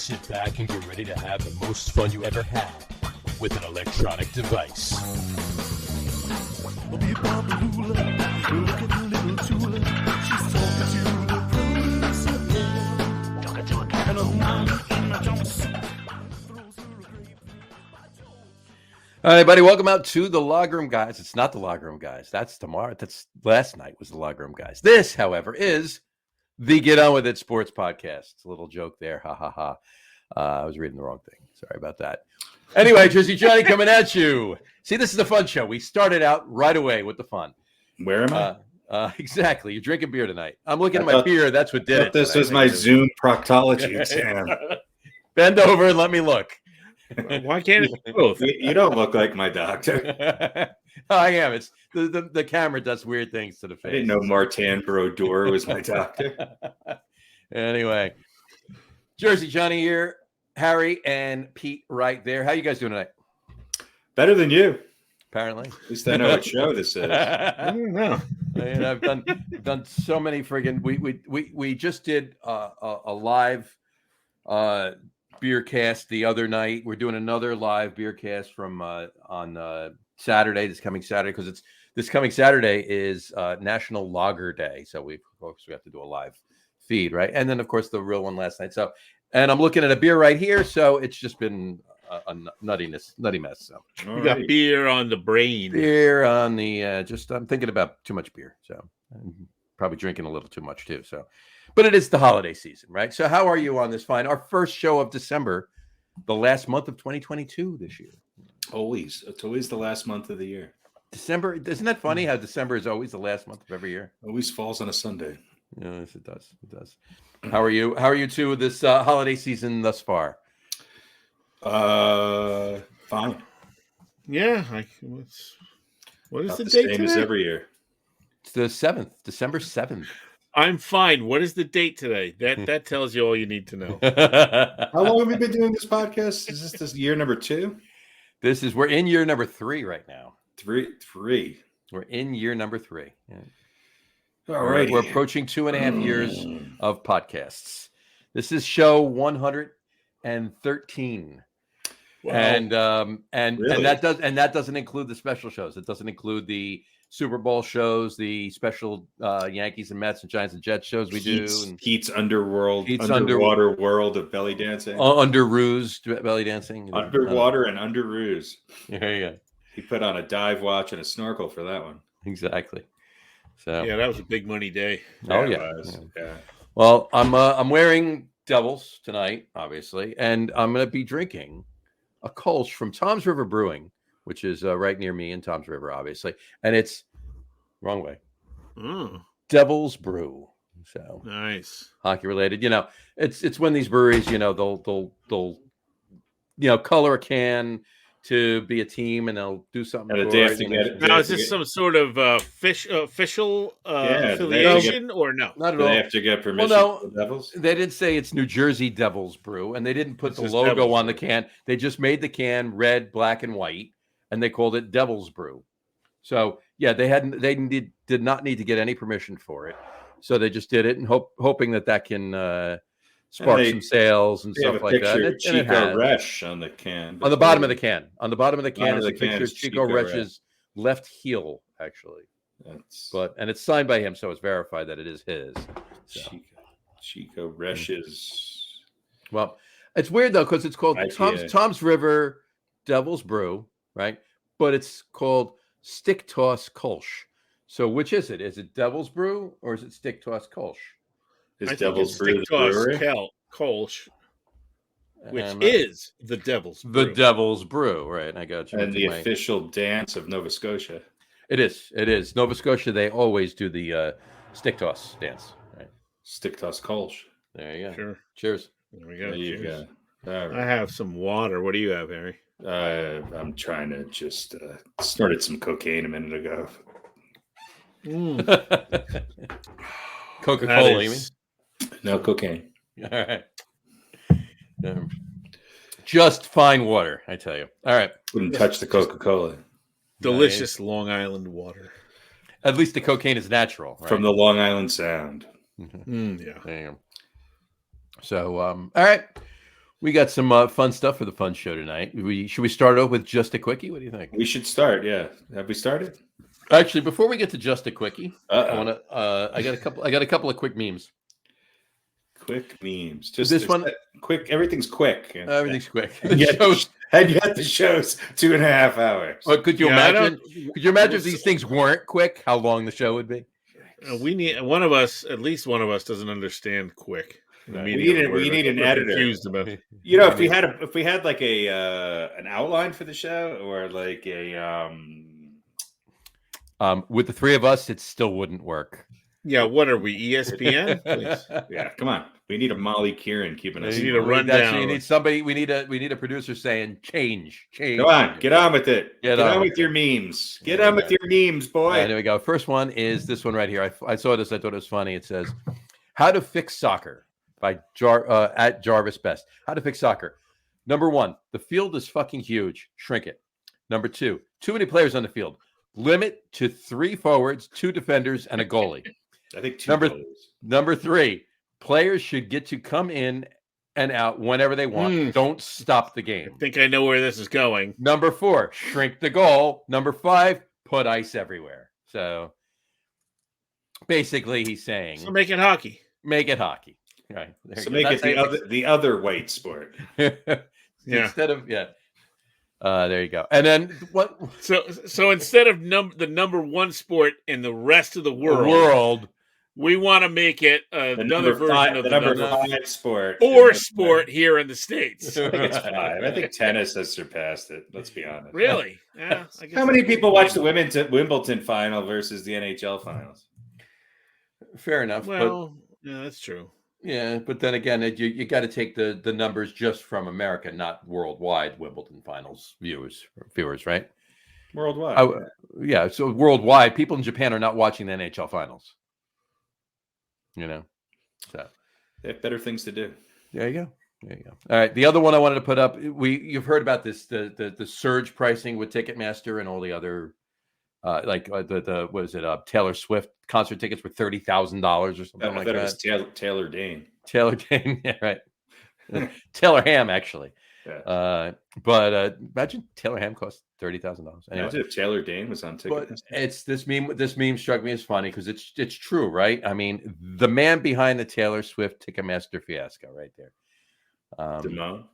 Sit back and get ready to have the most fun you ever had with an electronic device. All right, buddy, welcome out to the Log Room Guys. It's not the Log Room Guys. That's tomorrow. That's last night was the Log Room Guys. This, however, is the Get On With It Sports Podcast. It's a little joke there. Ha, ha, ha. I was reading the wrong thing. Sorry about that. Anyway, Jersey Johnny coming at you. See, this is a fun show. We started out right away with the fun. Where am I? Exactly. You're drinking beer tonight. I'm looking at my beer. That's what did it. This was my Zoom proctology exam. Bend over and let me look. Why can't it be both? You don't look like my doctor. I am. It's the camera does weird things to the face. I didn't know Martin Brodeur was my doctor. Anyway, Jersey Johnny here, Harry and Pete right there. How you guys doing tonight? Better than you. Apparently. At least I know what show this is. I don't know. And I've done so many friggin' we just did a live beer cast the other night. We're doing another live beer cast from on Saturday, this coming Saturday, because this coming Saturday is National Lager Day. So we have to do a live feed, right? And then of course the real one last night. So, and I'm looking at a beer right here. So it's just been a nutty mess. So You got beer on the brain. beer on the I'm thinking about too much beer. So I'm probably drinking a little too much too. So, but it is the holiday season, right? So how are you on this fine? Our first show of December, the last month of 2022 this year. Always. It's always the last month of the year. December, isn't that funny how December is always the last month of every year? Always falls on a Sunday. Yes, it does. It does. How are you? How are you two this holiday season thus far? Fine. Yeah. What is About the the date same as today? every year. It's the 7th, December 7th. I'm fine. What is the date today? That tells you all you need to know. How long have we been doing this podcast? Is this year number 2? We're in year number 3 right now. Three. We're in year number 3. Yeah. All right. We're approaching 2.5 years of podcasts. This is show 113. Wow. And Really? that doesn't include the special shows. It doesn't include the Super Bowl shows, the special Yankees and Mets and Giants and Jets shows we do. And Pete's underwater world of belly dancing. under ruse belly dancing. Underwater and under ruse. There you go. He put on a dive watch and a snorkel for that one. Exactly. So Yeah, that was a big money day. Oh, It yeah. was. Yeah. Well, I'm wearing Devils tonight, obviously, and I'm going to be drinking a Kolsch from Tom's River Brewing, which is right near me in Tom's River, obviously, and it's wrong way. Oh, Devil's Brew. So nice. hockey related, it's when these breweries, they'll color a can to be a team, and they'll do something. And for they have it, to and get it's- it. Now, is this some sort of official affiliation or no? Not Do at all. they have to get permission no. from the Devils? They didn't say it's New Jersey Devil's Brew, and they didn't put This the is logo Devil's on the can. They just made the can red, black, and white, and they called it Devil's Brew. So yeah, they did not need to get any permission for it. So they just did it, and hoping that can spark some sales and They stuff have a like that. picture And of it Chico has. Resch on the can. On the bottom of the can. On the bottom of the can Bottom is of a the can picture is of Chico Chico Resch's left heel, actually. That's And it's signed by him, so it's verified that it is his. So. Chico Resch's. Well, it's weird though, because it's called IPA. Tom's River Devil's Brew, right? But it's called Stick Toss Kolsch. So which is it? Is it Devil's Brew or is it Stick Toss Kolsch? Is I think Devil's it's Brew the Stick Toss brewery? Kolsch, which Um, is the Devil's the Brew. Devil's Brew, right? I got you. And the official dance of Nova Scotia. It is. Nova Scotia, they always do the stick toss dance, right? Stick Toss Kolsch. There you go. Sure. Cheers. There we go. There you Cheers. go. All I right. have some water. What do you have, Harry? I'm trying to just snorted some cocaine a minute ago. Coca-Cola, you mean? No cocaine. All right. Just fine water, I tell you. All right. Wouldn't touch the Coca-Cola. Delicious Long Island water. At least the cocaine is natural, right? From the Long Island Sound. Yeah. There you go. So, all right. We got some fun stuff for the fun show tonight. Should we start off with just a quickie? What do you think? We should start. Yeah, have we started? Actually, before we get to just a quickie, I got a couple of quick memes. Quick memes. Just this one, quick. Everything's quick. Everything's quick. And yet the show's 2.5 hours. Well, could you imagine? Could you imagine if these things weren't quick? How long the show would be? We need one of us. At least one of us doesn't understand quick. Right. We need an editor. Confused about it. You know, if we had like an outline for the show or like a with the three of us, it still wouldn't work. Yeah, what are we? ESPN? Yeah, come on. We need a Molly Kieran keeping us. We need a rundown. You need somebody. We need a producer saying change. Come on, get on with it. Get on with your memes. Get on with your memes, boy. There we go. First one is this one right here. I saw this. I thought it was funny. It says, "How to Fix Soccer" by at Jarvis Best. How to fix soccer. Number 1, the field is fucking huge. Shrink it. Number 2, too many players on the field. Limit to 3 forwards, 2 defenders, and a goalie. I think 2 goalies. Number 3, players should get to come in and out whenever they want. Don't stop the game. I think I know where this is going. Number 4, shrink the goal. Number 5, put ice everywhere. So basically he's saying, so make it hockey. Make it hockey. Right. So make it the other white sport. Instead of there you go. And then what? So instead of the number 1 sport in the rest of the world, we want to make it another version of the number 5 sport or sport here in the States. I think it's 5. I think tennis has surpassed it. Let's be honest. Really? Yeah. I guess how many people watch the Wimbledon final versus the NHL finals? Fair enough. Well, yeah, that's true. Yeah, but then again, you got to take the numbers just from America, not worldwide Wimbledon finals viewers, right? Worldwide. Yeah, so worldwide, people in Japan are not watching the NHL finals. You know, so they have better things to do. There you go. All right, the other one I wanted to put up. You've heard about this the surge pricing with Ticketmaster and all the other. The what is it? Taylor Swift concert tickets were $30,000 or something like that. It was Taylor Dane. Taylor Dane, yeah, right. Taylor Ham, actually. Yeah. But imagine Taylor Ham cost $30,000. Anyway, imagine if Taylor Dane was on ticket. But it's this meme. This meme struck me as funny because it's true, right? I mean, the man behind the Taylor Swift Ticketmaster fiasco, right there. Damone.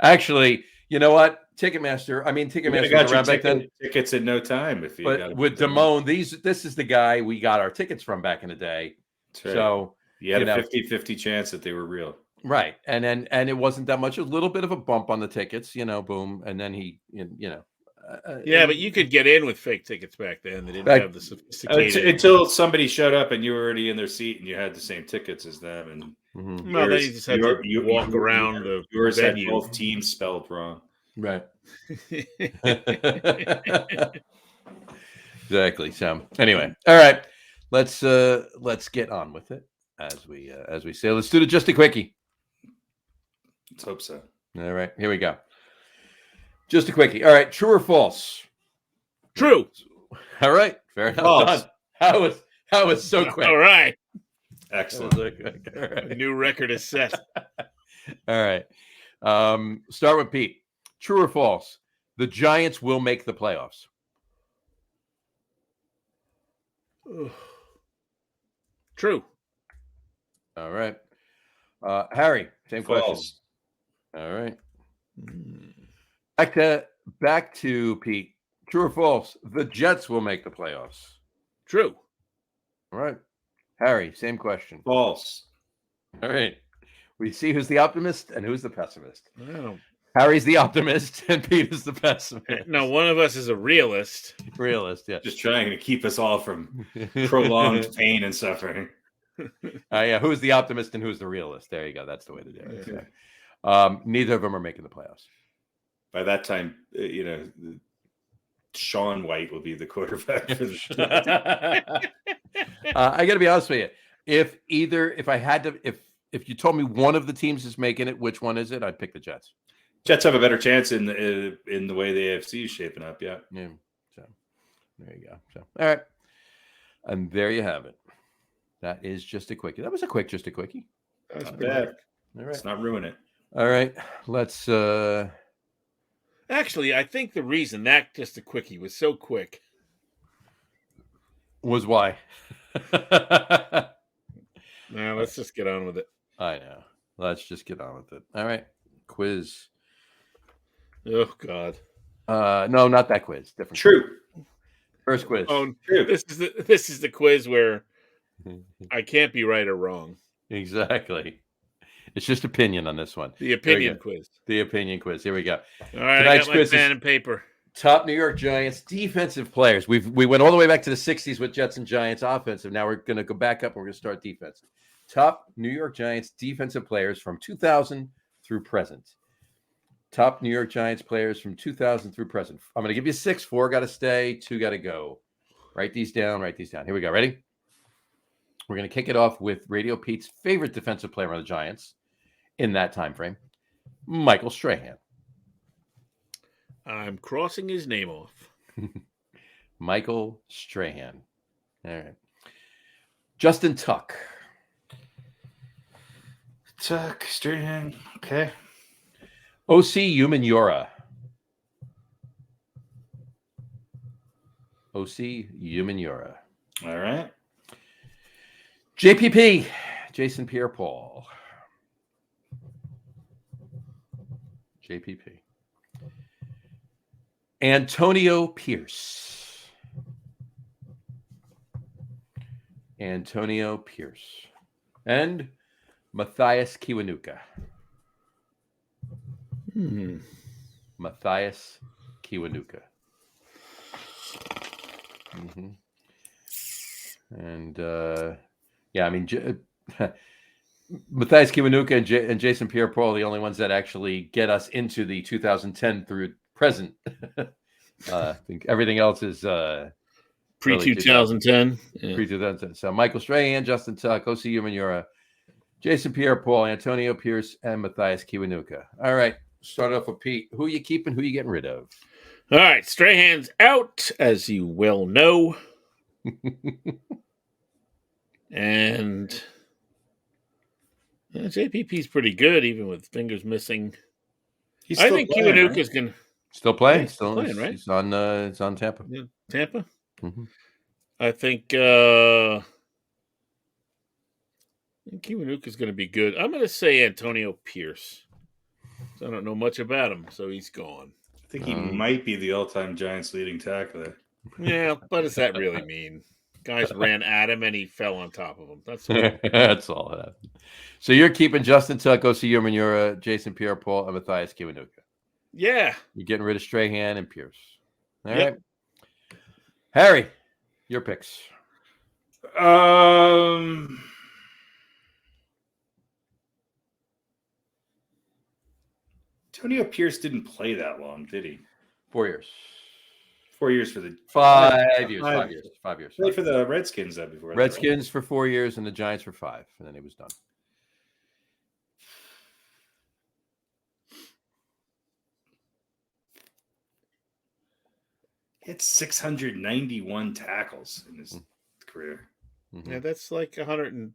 Actually, you know what? Ticketmaster was around back then. Tickets in no time. But with Damone, this is the guy we got our tickets from back in the day. Right. So you had a 50-50 chance that they were real. Right. And it wasn't that much, a little bit of a bump on the tickets, boom. And then he, but you could get in with fake tickets back then. They didn't have the sophisticated. Until somebody showed up and you were already in their seat and you had the same tickets as them. And no, then you just had to walk around the yours venue. Had both teams spelled wrong. Right. Exactly. So anyway, all right, let's get on with it as we say. Let's do just a quickie. Let's hope so. All right, here we go. Just a quickie. All right, true or false? True. All right, fair enough. False. Done. That was so quick. All right. Excellent. All right. A new record is set. All right. Start with Pete. True or false? The Giants will make the playoffs. True. All right. Harry, same False. question. All right. Back to Pete. True or false? The Jets will make the playoffs. True. All right. Harry, same question. False. All right. We see who's the optimist and who's the pessimist. Oh. Harry's the optimist and Pete is the pessimist. No, one of us is a realist. Realist, yeah. Just trying to keep us all from prolonged pain and suffering. Yeah. Who's the optimist and who's the realist? There you go. That's the way to do it. Yeah. Neither of them are making the playoffs. By that time, Sean White will be the quarterback for the I got to be honest with you. If you told me one of the teams is making it, which one is it? I'd pick the Jets. Jets have a better chance in the way the AFC is shaping up. Yeah. So there you go. So all right, and there you have it. That is just a quickie. That was just a quickie. That's bad. All right. Let's not ruin it. All right. Let's. Actually, I think the reason that just a quickie was so quick was why. Now let's just get on with it. I know. Let's just get on with it. All right. Quiz. Oh God. No, not that quiz. Different. True. Quiz. First quiz. Oh, true. This is the quiz where I can't be right or wrong. Exactly. It's just opinion on this one. The opinion quiz. The opinion quiz. Here we go. All right, Tonight's I got my pen and paper. Top New York Giants defensive players. We went all the way back to the 60s with Jets and Giants offensive. Now we're going to go back up and we're going to start defensive. Top New York Giants defensive players from 2000 through present. Top New York Giants players from 2000 through present. I'm going to give you 6. 4 got to stay. 2 got to go. Write these down. Here we go. Ready? We're going to kick it off with Radio Pete's favorite defensive player on the Giants in that time frame, Michael Strahan. I'm crossing his name off. Michael Strahan. All right. Justin Tuck. Strahan. Okay. O.C. Umenyiora. O.C. Umenyiora. All right. JPP. Jason Pierre-Paul. JPP. Antonio Pierce. Antonio Pierce. And Matthias Kiwanuka. Matthias Kiwanuka. Mm-hmm. And, yeah, I mean, Matthias Kiwanuka and Jason Pierre-Paul are the only ones that actually get us into the 2010 through present. I think everything else is pre-2010. Pre-2010. So Michael Strahan, Justin Tuck, O.C. Umenyiora, Jason Pierre-Paul, Antonio Pierce, and Matthias Kiwanuka. All right, start off with Pete. Who are you keeping? Who are you getting rid of? All right, Strahan's out, as you well know. And JPP's pretty good, even with fingers missing. I think Kiwanuka's going to... Still playing? Still playing, right? It's on Tampa. Yeah, Tampa? Mm-hmm. I think Kiwanuka's going to be good. I'm going to say Antonio Pierce. So I don't know much about him, so he's gone. I think he might be the all-time Giants leading tackler. Yeah, what does that really mean? Guys ran at him and he fell on top of him. That's all. That's all that happened. So you're keeping Justin Tuck, O.C. Umenyiora, Jason Pierre-Paul, and Matthias Kiwanuka. Yeah. You're getting rid of Strahan and Pierce. All right. Harry, your picks. Antonio Pierce didn't play that long, did he? 4 years. 4 years for the 5 years. 5 years. 5 years. Played for the Redskins that before. Redskins for 4 years and the Giants for 5, and then he was done. He had 691 tackles in his career. Mm-hmm. Yeah, that's like 100.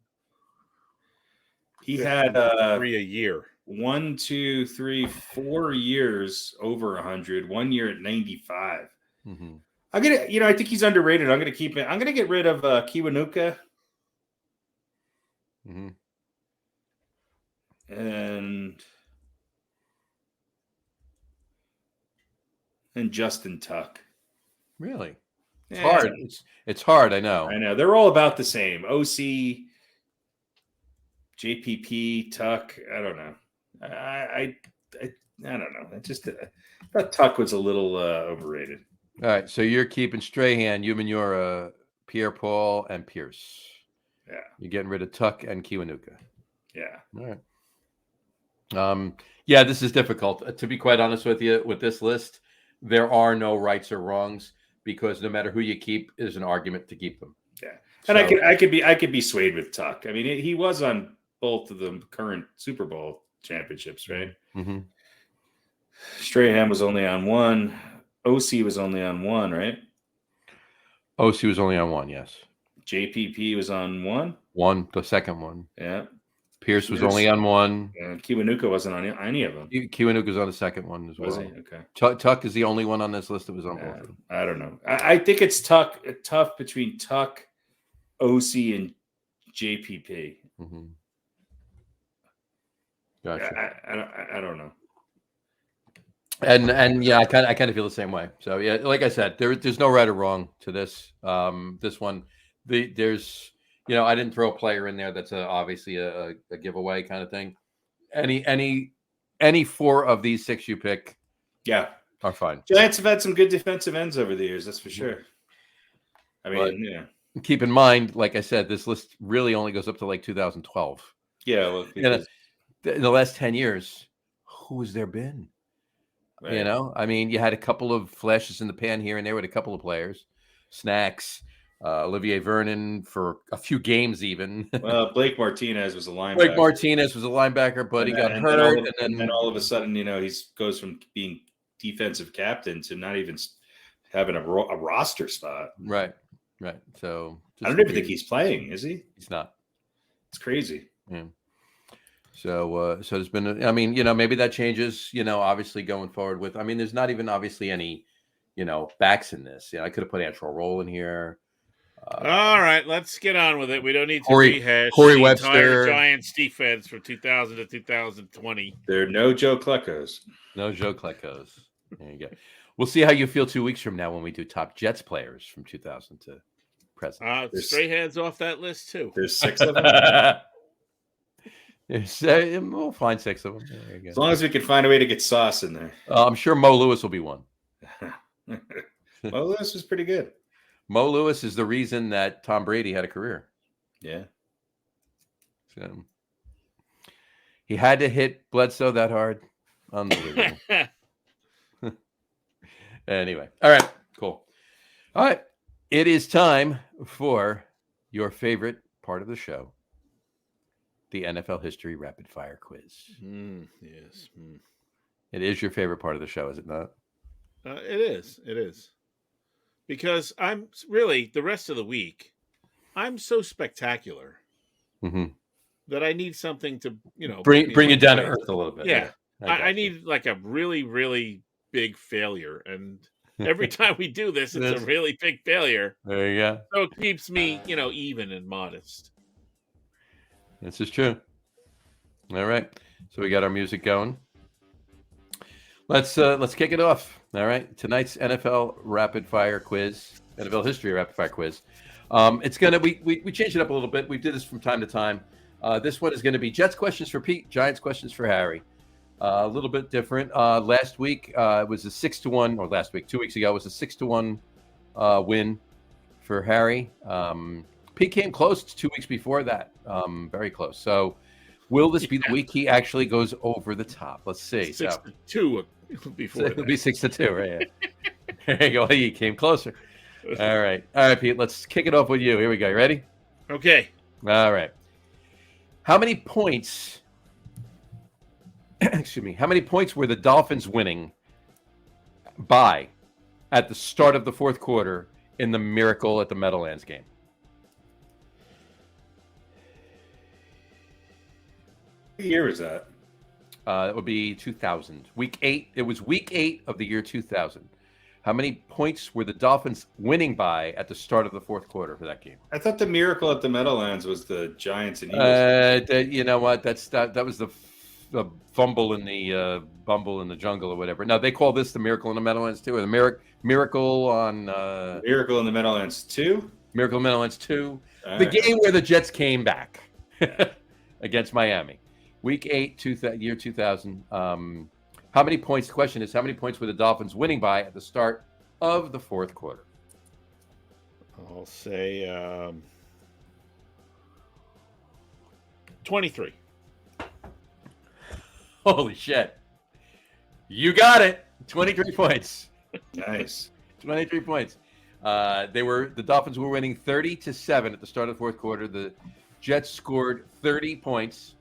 He had 3 a year. 1, 2, 3, 4 years over 100. 1 year at 95. Mm-hmm. I'm gonna, I think he's underrated. I'm gonna keep it. I'm gonna get rid of Kiwanuka. Mm-hmm. And Justin Tuck. Really? It's hard. It's hard, I know. I know. They're all about the same. OC, JPP, Tuck. I don't know. I don't know. I thought Tuck was a little overrated. All right. So you're keeping Strahan, Umenyiora, Pierre-Paul, and Pierce. Yeah. You're getting rid of Tuck and Kiwanuka. Yeah. All right. Yeah, this is difficult. To be quite honest with you, with this list, there are no rights or wrongs because no matter who you keep, is an argument to keep them. Yeah, and so, I could be swayed with Tuck. I mean, he was on both of the current Super Bowl championships, right? Mm-hmm. Strahan was only on one. OC was only on one, right? OC was only on one, yes. JPP was on one. The second one. Yeah. Pierce was only on one. And Kiwanuka wasn't on any of them. Kiwanuka was on the second one as well. Was he? Okay. Tuck is the only one on this list that was on both of them. I don't know. I think it's tough between Tuck, OC, and JPP. Mm-hmm. Gotcha. I don't know. And yeah, I kind of feel the same way. So yeah, like I said, there's no right or wrong to this. This one, there's I didn't throw a player in there that's obviously a giveaway kind of thing. Any four of these six you pick, are fine. Giants have had some good defensive ends over the years, that's for sure. I mean, keep in mind, like I said, this list really only goes up to like 2012. Yeah, well, in the last 10 years, who has there been? Right. I mean, you had a couple of flashes in the pan here and there with a couple of players, Snacks, Olivier Vernon for a few games even. Well, Blake Martinez was a linebacker. But he got hurt. And then all of a sudden, he goes from being defensive captain to not even having a roster spot. Right. So I don't even think he's playing, is he? He's not. It's crazy. Yeah. So there's been, maybe that changes, obviously going forward with, there's not even obviously any, backs in this. I could have put Antrell Roll in here. All right, let's get on with it. We don't need to rehash Corey the Webster. entire Giants defense from 2000 to 2020. There are no Joe Kleckos. No Joe Kleckos. There you go. We'll see how you feel 2 weeks from now when we do top Jets players from 2000 to present. Stray hands off that list too. There's 6 of them. We'll find 6 of them. There you go. As long as we can find a way to get Sauce in there. I'm sure Mo Lewis will be one. Mo Lewis was pretty good. Mo Lewis is the reason that Tom Brady had a career. Yeah. So, he had to hit Bledsoe that hard. Unbelievable. Anyway. All right. Cool. All right. It is time for your favorite part of the show. The NFL History Rapid Fire Quiz. Yes. It is your favorite part of the show, is it not? It is. It is. Because I'm really, the rest of the week, I'm so spectacular that I need something to, bring you down to earth a little bit. Yeah. I need like a really, really big failure. And every time we do this, it's a really big failure. There you go. So it keeps me, even and modest. This is true. All right. So we got our music going. Let's kick it off. All right. Tonight's NFL Rapid Fire Quiz, NFL History Rapid Fire Quiz. It's gonna we changed it up a little bit. We did this from time to time. This one is going to be Jets questions for Pete, Giants questions for Harry. A little bit different. Last week it was a 6-1, or last week, 2 weeks ago, it was a 6-1 win for Harry. Pete came close 2 weeks before that. Very close. So will this be the week he actually goes over the top? Let's see. 6-2 before that. It'll be 6-2, right? There you go. He came closer. All right, Pete. Let's kick it off with you. Here we go. You ready? Okay. All right. How many points? Excuse me. How many points were the Dolphins winning by at the start of the fourth quarter in the Miracle at the Meadowlands game? What year is that? That would be 2000. Week 8. It was week 8 of the year 2000. How many points were the Dolphins winning by at the start of the fourth quarter for that game? I thought the Miracle at the Meadowlands was the Giants and Eagles. You know what? That was the fumble in the bumble in the jungle or whatever. No, they call this the Miracle in the Meadowlands too, or the Miracle on Miracle in the Meadowlands 2. Miracle in the Meadowlands 2. All the right. game where the Jets came back against Miami. Week 8, year 2000. How many points? The question is, how many points were the Dolphins winning by at the start of the fourth quarter? I'll say 23. Holy shit. You got it. 23 points. Nice. 23 points. The Dolphins were winning 30-7 at the start of the fourth quarter. The Jets scored 30 points.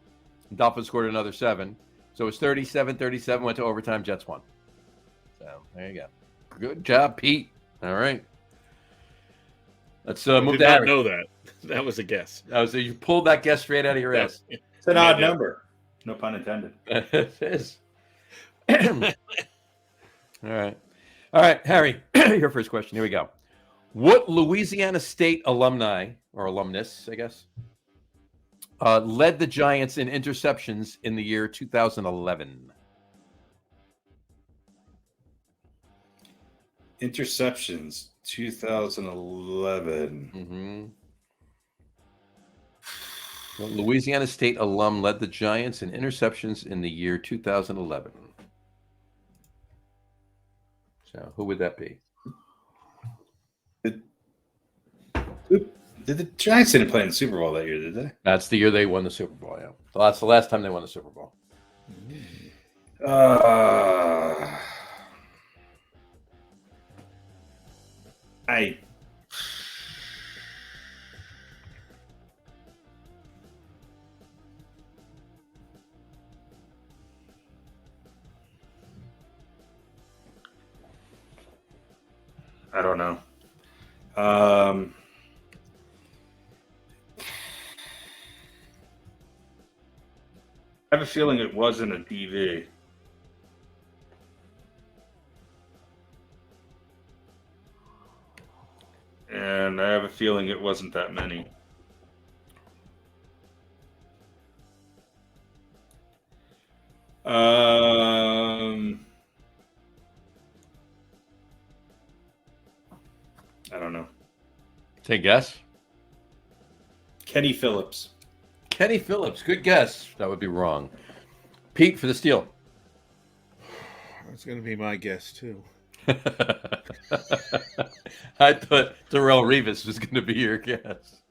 The Dolphins scored another 7. So it was 37-37, went to overtime, Jets won. So there you go. Good job, Pete. All right. Let's move I did to not Harry. know that. That was a guess. So you pulled that guess straight out of your ass. It's an odd number. No pun intended. It is. All right, Harry, your first question. Here we go. What Louisiana State alumni, or alumnus, I guess, led the Giants in interceptions in the year 2011? Interceptions, 2011. Mm-hmm. Well, Louisiana State alum led the Giants in interceptions in the year 2011. So, who would that be? Did the Giants didn't play in the Super Bowl that year, did they? That's the year they won the Super Bowl, yeah. So that's the last time they won the Super Bowl. I don't know. I have a feeling it wasn't a DV. And I have a feeling it wasn't that many. I don't know. Take a guess. Kenny Phillips. Kenny Phillips. Good guess. That would be wrong. Pete for the steal. That's going to be my guess, too. I thought Darrell Revis was going to be your guess.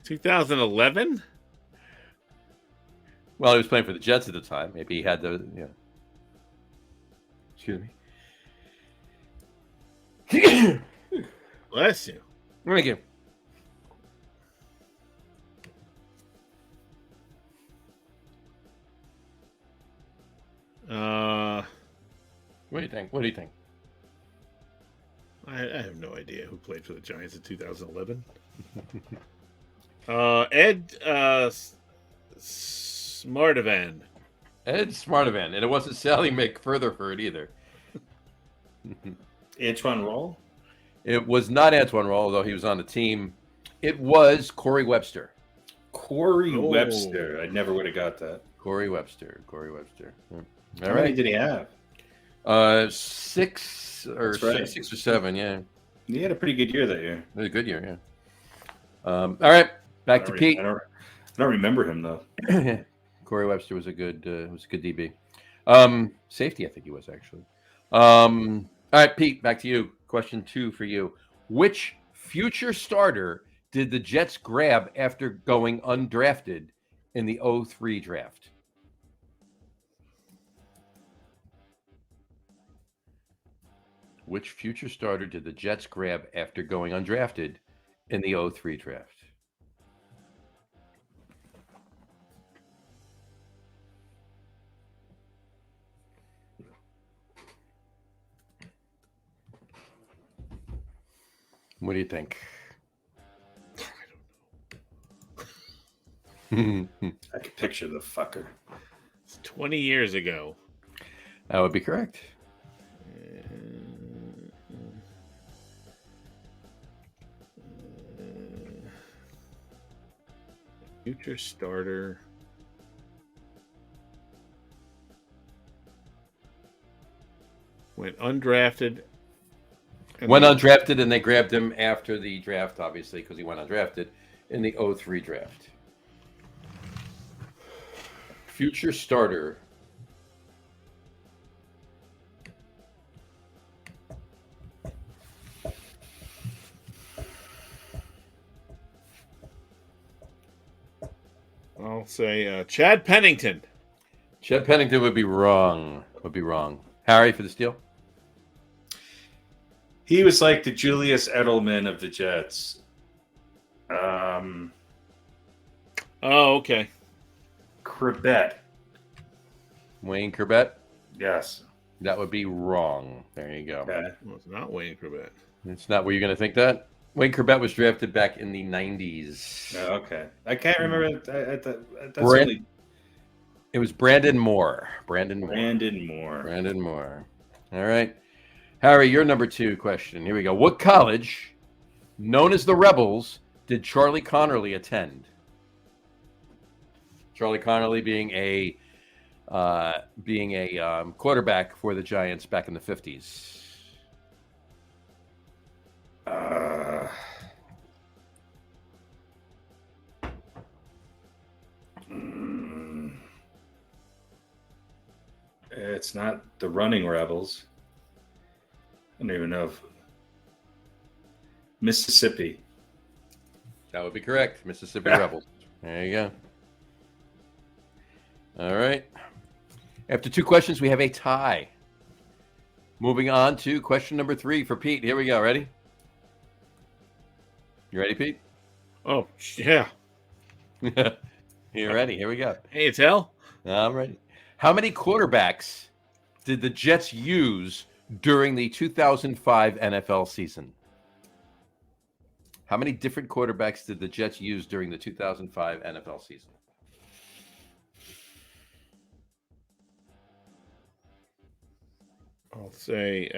2011? Well, he was playing for the Jets at the time. Maybe he had the, Excuse me. Bless you. Thank you. What do you think? What do you think? I have no idea who played for the Giants in 2011. Ed Smartavan. Ed Smartavan. And it wasn't Sally McFurtherford either. Antoine Roll? It was not Antoine Roll, although he was on the team. It was Corey Webster. Corey Webster. I never would have got that. Corey Webster. All How many did he have? 6 or 6 or 7, yeah. He had a pretty good year that year. It was a good year, yeah. All right, back to Pete. I don't remember him though. Corey Webster was a good DB. Safety, I think he was actually. All right, Pete, back to you. Question 2 for you. Which future starter did the Jets grab after going undrafted in the 2003 draft? Which future starter did the Jets grab after going undrafted in the 2003 draft? What do you think? I can picture the fucker. It's 20 years ago. That would be correct. Future starter. Went undrafted. Went undrafted, and they grabbed him after the draft, obviously, because he went undrafted in the 2003 draft. Future starter. I'll say Chad Pennington. Chad Pennington would be wrong. Harry for the steal. He was like the Julius Edelman of the Jets. Oh, okay. Corbett. Wayne Corbett. Yes. That would be wrong. There you go. Okay. Well, it's not Wayne Corbett. It's not where you're going to think that. Wayne Corbett was drafted back in the 90s. Oh, okay. I can't remember. That's It was Brandon Moore. Brandon Moore. All right. Harry, your number 2 question. Here we go. What college, known as the Rebels, did Charlie Connerly attend? Charlie Connerly being a quarterback for the Giants back in the 50s. It's not the Running Rebels. I don't even know if Mississippi. That would be correct. Mississippi Rebels. There you go. All right. After 2 questions, we have a tie. Moving on to question number 3 for Pete. Here we go. Ready? You ready, Pete? Oh, yeah. You ready? Here we go. Hey, it's Hell. I'm ready. How many quarterbacks did the Jets use during the 2005 NFL season? How many different quarterbacks did the Jets use during the 2005 NFL season? I'll say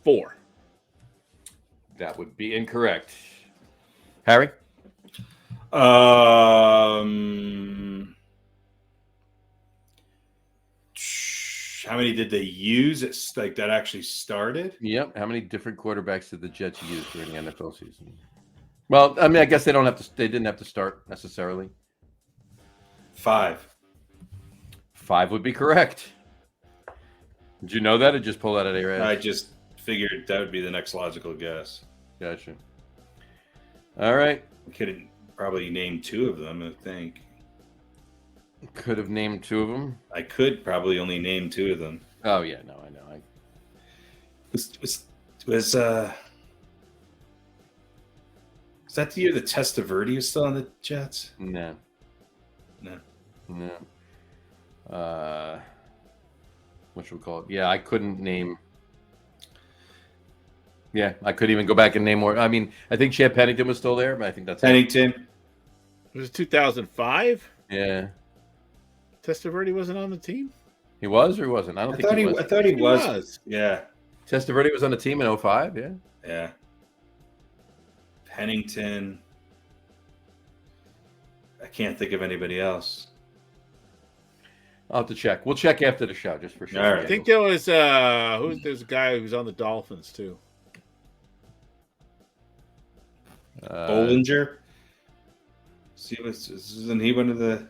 4. That would be incorrect. Harry? How many did they use? It's like that actually started? Yep. How many different quarterbacks did the Jets use during the NFL season? Well, I mean, I guess they didn't have to start necessarily. 5. 5 would be correct. Did you know that or just pull that out of your ass? I just figured that would be the next logical guess. Gotcha. All right. I could have probably named 2 of them, I think. Could have named 2 of them. I could probably only name 2 of them. Oh, yeah. No, I know. Was that the year that Testaverde was still on the Jets? No. What should we call it? Yeah, I couldn't name. Yeah, I couldn't even go back and name more. I mean, I think Chad Pennington was still there, but I think that's Pennington. Was it 2005? Yeah. Testaverde wasn't on the team? He was or he wasn't? I thought he was. I thought he was. Yeah. Testaverde was on the team in 05, yeah? Yeah. Pennington. I can't think of anybody else. I'll have to check. We'll check after the show just for sure. All right. I think there was there's a guy who's on the Dolphins too. Bollinger. Isn't he one of the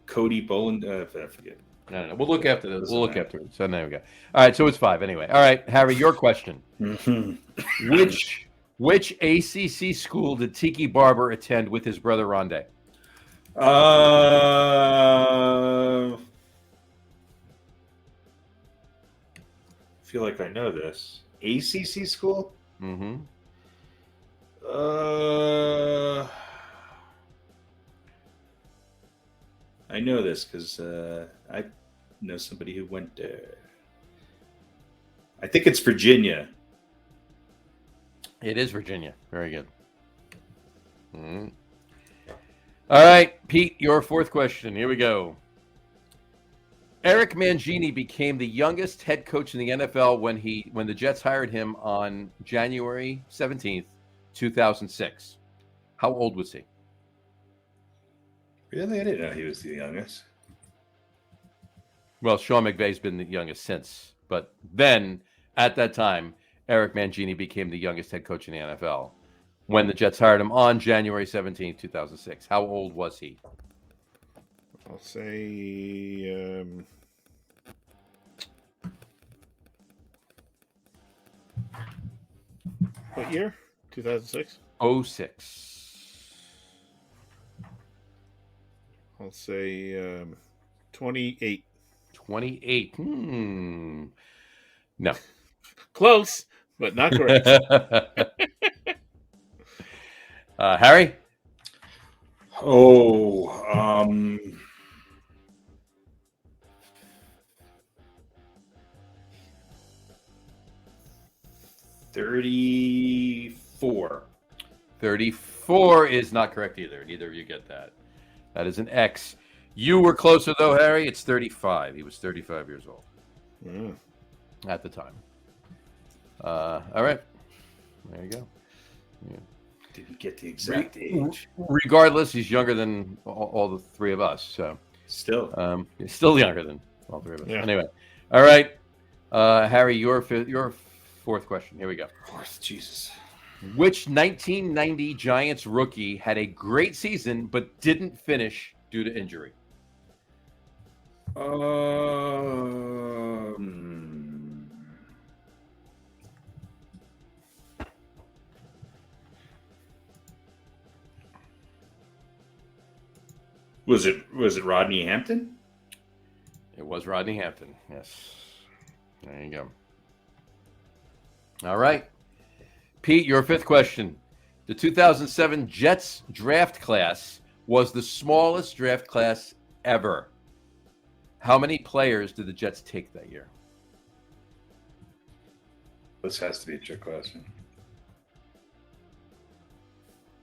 Cody Bollinger? I forget. No. We'll look after this. We'll look after it. So there we go. All right, so it's 5 anyway. All right, Harry, your question. Which ACC school did Tiki Barber attend with his brother Rondé? I feel like I know this. ACC school? Mm-hmm. I know this because I know somebody who went there. I think it's Virginia. It is Virginia. Very good. Mm-hmm. All right, Pete, your 4th question. Here we go. Eric Mangini became the youngest head coach in the NFL when the Jets hired him on January 17th, 2006. How old was he? Really? I didn't know he was the youngest. Well, Sean McVay's been the youngest since. But then, at that time, Eric Mangini became the youngest head coach in the NFL when the Jets hired him on January 17th, 2006. How old was he? I'll say what year? 2006? 06. I'll say 28. 28. No. Close, but not correct. Harry? Oh, 34. 34 is not correct either. Neither of you get that. That is an X. You were closer, though, Harry. It's 35. He was 35 years old at the time. All right. There you go. Yeah. Didn't get the exact age. Regardless, he's younger than all the three of us. So Still. he's still younger than all three of us. Yeah. Anyway. All right. Harry, your fourth question. Here we go. Fourth, Jesus. Which 1990 Giants rookie had a great season but didn't finish due to injury? Was it Rodney Hampton? It was Rodney Hampton. Yes. There you go. All right. Pete, your fifth question. The 2007 Jets draft class was the smallest draft class ever. How many players did the Jets take that year? This has to be a trick question.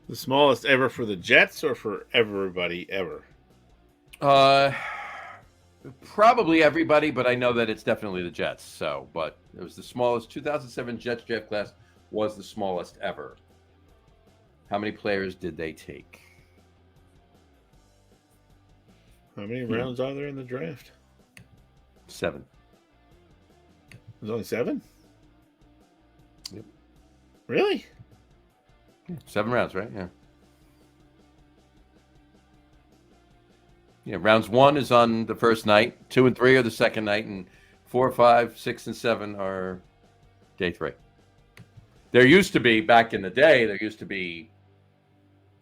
The smallest ever for the Jets or for everybody ever? Probably everybody, but I know that it's definitely the Jets. So, but it was the smallest. 2007 Jets draft class was the smallest ever. How many players did they take? How many rounds are there in the draft? 7. There's only 7? Yep. Really? 7 rounds, right? Yeah. Yeah, rounds 1 is on the first night, 2 and 3 are the second night, and 4, 5, 6, and 7 are day 3. There used to be, back in the day,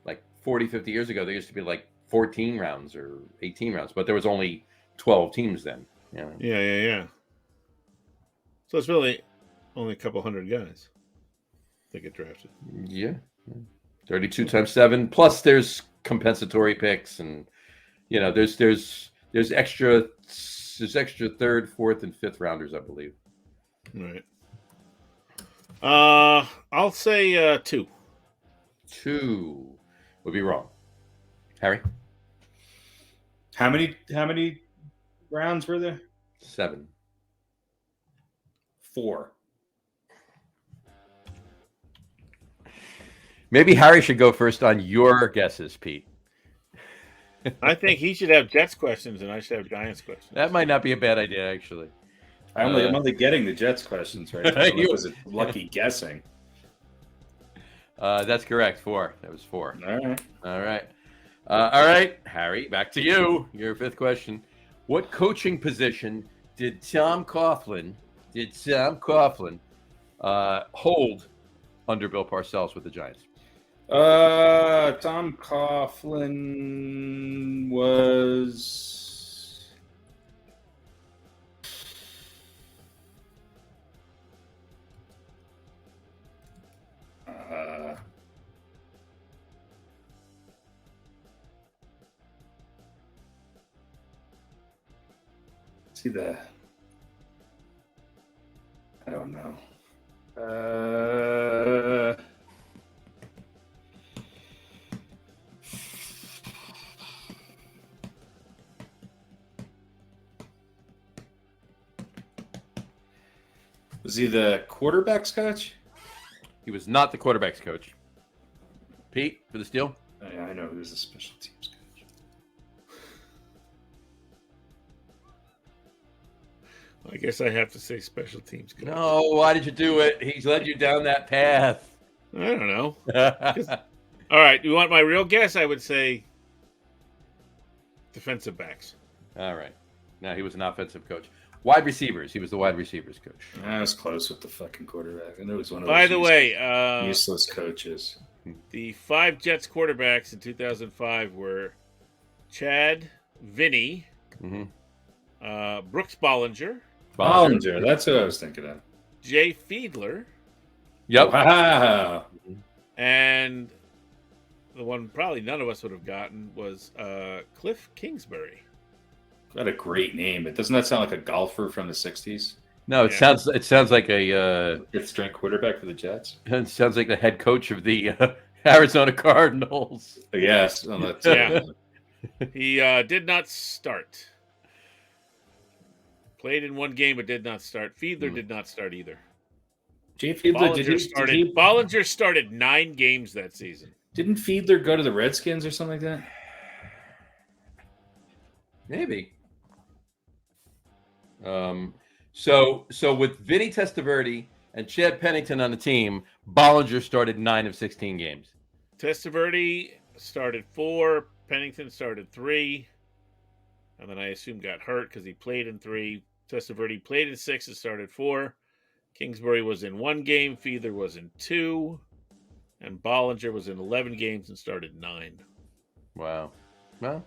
like 40, 50 years ago, there used to be like 14 rounds or 18 rounds, but there was only 12 teams then. You know? Yeah. So it's really only a couple hundred guys that get drafted. Yeah. 32 times 7, plus there's compensatory picks, and you know, there's extra third, fourth, and fifth rounders, I believe. Right. I'll say 2. 2 would be wrong. Harry? How many rounds were there? 7. 4. Maybe Harry should go first on your guesses, Pete. I think he should have Jets questions and I should have Giants questions. That might not be a bad idea, actually. I'm only getting the Jets questions right now. It was lucky guessing. That's correct. 4. That was 4. All right. All right, Harry, back to you. Your fifth question. What coaching position did Tom Coughlin hold under Bill Parcells with the Giants? Tom Coughlin was I don't know. Was he the quarterback's coach? He was not the quarterback's coach. Pete, for the steal? I know he was a special teams coach. I guess I have to say special teams coach. No, why did you do it? He's led you down that path. I don't know. All right, you want my real guess? I would say defensive backs. All right. No, he was an offensive coach. Wide receivers. He was the wide receivers coach. I was close with the fucking quarterback. I knew it was one of By those the way, useless coaches. the 5 Jets quarterbacks in 2005 were Chad, Vinny, Brooks Bollinger, Bollinger, that's what I was thinking of. Jay Fiedler. Yep. Wow. And the one probably none of us would have gotten was Cliff Kingsbury. What a great name. But doesn't that sound like a golfer from the 60s? No, it sounds like a fifth string quarterback for the Jets. It sounds like the head coach of the Arizona Cardinals. Yes. Yeah. He did not start. Played in one game, but did not start. Fiedler did not start either. Jay Fiedler, Bollinger started 9 games that season. Didn't Fiedler go to the Redskins or something like that? Maybe. So with Vinny Testaverde and Chad Pennington on the team, Bollinger started 9 of 16 games. Testaverde started 4. Pennington started 3. And then I assume got hurt because he played in 3. Testaverde played in 6 and started 4. Kingsbury was in 1 game. Fiedler was in 2. And Bollinger was in 11 games and started 9. Wow. Well,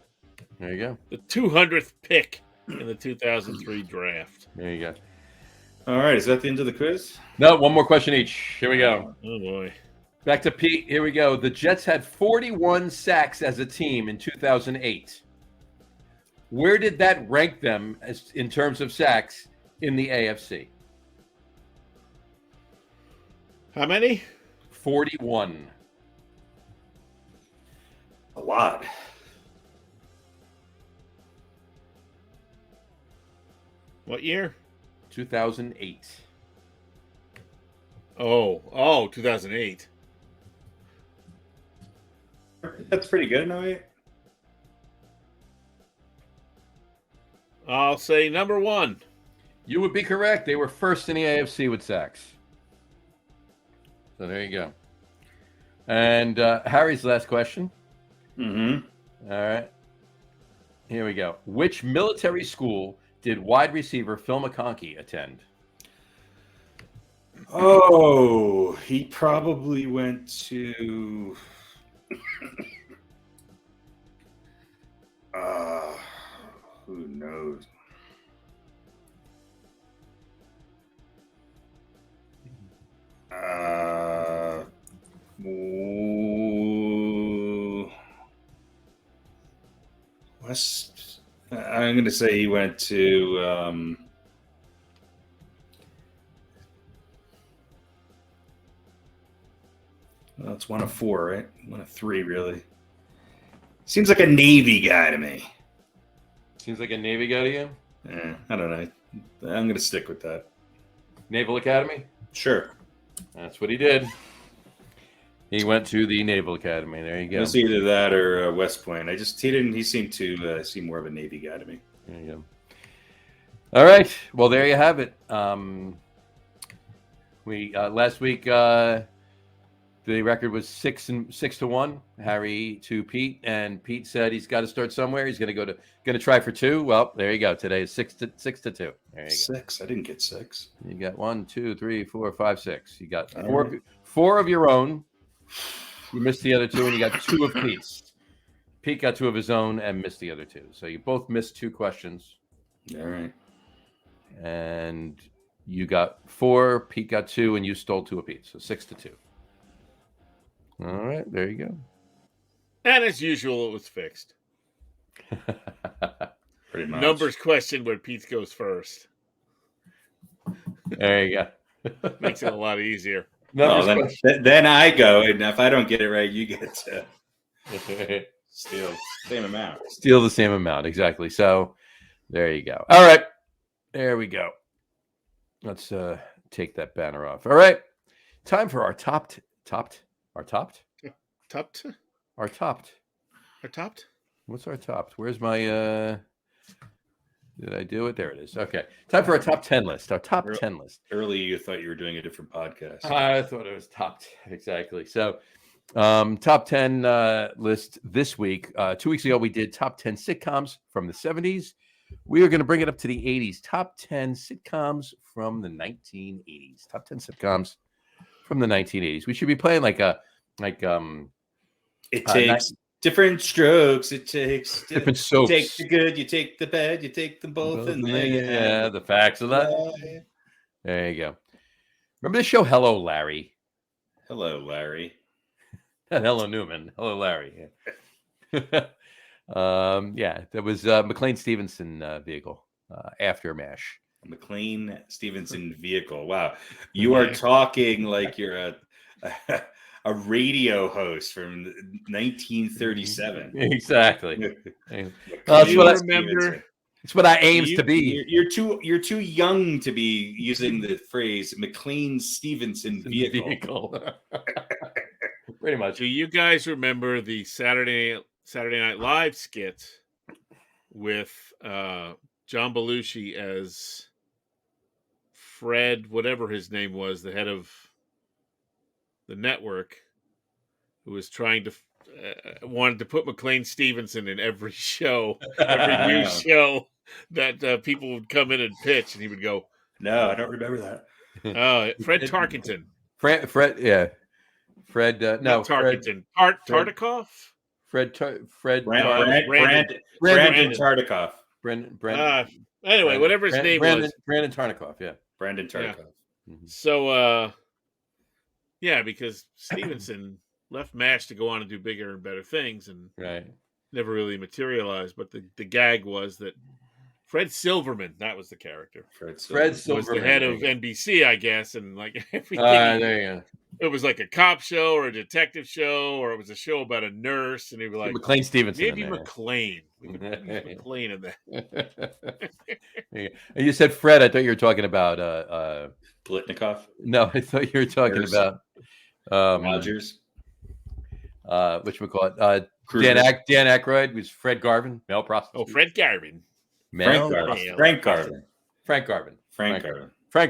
there you go. The 200th pick in the 2003 draft. There you go. All right. Is that the end of the quiz? No, one more question each. Here we go. Oh, boy. Back to Pete. Here we go. The Jets had 41 sacks as a team in 2008. Where did that rank them as in terms of sacks in the AFC? How many? 41. A lot. What year? 2008. Oh, 2008. That's pretty good, no? I'll say number 1. You would be correct. They were first in the AFC with sacks. So there you go. And Harry's last question. Mm-hmm. All right. Here we go. Which military school did wide receiver Phil McConkey attend? Oh, he probably went to... who knows? I'm going to say he went to well, it's 1 of 4, right? 1 of 3, really. Seems like a Navy guy to me. Seems like a Navy guy to you? I don't know. I'm going to stick with that. Naval Academy? Sure. That's what he did. He went to the Naval Academy. There you go. It's either that or West Point. He seemed to seem more of a Navy guy to me. There you go. All right. Well, there you have it. We last week the record was 6-1. Harry to Pete, and Pete said he's got to start somewhere. He's going to try for 2. Well, there you go. Today is 6-2. There you go. 6. I didn't get 6. You got 1, 2, 3, 4, 5, 6. You got four of your own. You missed the other 2, and you got 2 of Pete's. Pete got 2 of his own and missed the other 2. So you both missed 2 questions. All right. And you got 4. Pete got 2, and you stole 2 of Pete. So 6-2. All right, there you go. And as usual, it was fixed. Pretty much. Numbers question where Pete goes first. There you go. Makes it a lot easier. Then I go, and if I don't get it right, you get to steal the same amount. Steal the same amount, exactly. So there you go. All right, there we go. Let's take that banner off. All right, time for our topped. What's our topped? Where's my did I do it? There it is. Okay. Time for our top 10 list. Our top 10 list. Earlier you thought you were doing a different podcast. I thought it was topped. Exactly. So top 10 list this week. 2 weeks ago we did top 10 sitcoms from the 70s. We are going to bring it up to the 80s. Top 10 sitcoms from the 1980s. Top 10 sitcoms from the 1980s. We should be playing it takes different strokes. It takes different soaps. You take the good, you take the bad, you take them both, and then the facts of that. There you go. Remember the show Hello, Larry? Hello, Larry. Hello, Newman. Hello, Larry. Yeah, that was McLean Stevenson vehicle after MASH. McLean Stevenson vehicle. Wow, you are talking like you're a radio host from 1937. Exactly. Well, Do you remember? It's what I aims to be. You're too young to be using the phrase McLean Stevenson vehicle. Pretty much. Do you guys remember the Saturday Night Live skit with John Belushi as Fred, whatever his name was, the head of the network, who was trying to wanted to put McLean Stevenson in every show, every new show that people would come in and pitch, and he would go, "No, I don't remember that." Fred Tarkenton. Fred, yeah. Fred, no, not Tarkenton. Tartikoff? Brandon Tartikoff. Brandon. Anyway, whatever his name was. Brandon Tartikoff, yeah. Brandon Tartikoff. Yeah. So, yeah, because Stevenson left MASH to go on and do bigger and better things, and never really materialized. But the gag was that Fred Silverman, that was the character. Fred Silverman was the head of NBC, I guess, and like everything. There you go. It was like a cop show or a detective show, or it was a show about a nurse, and he was like McLean Stevenson. Maybe McLean. We could use McLean in that. And you said Fred. I thought you were talking about Blitnikoff. No, I thought you were talking about Rogers. Whatchamacallit? Dan Aykroyd was Fred Garvin, male prostitute. Oh, Fred Garvin. Frank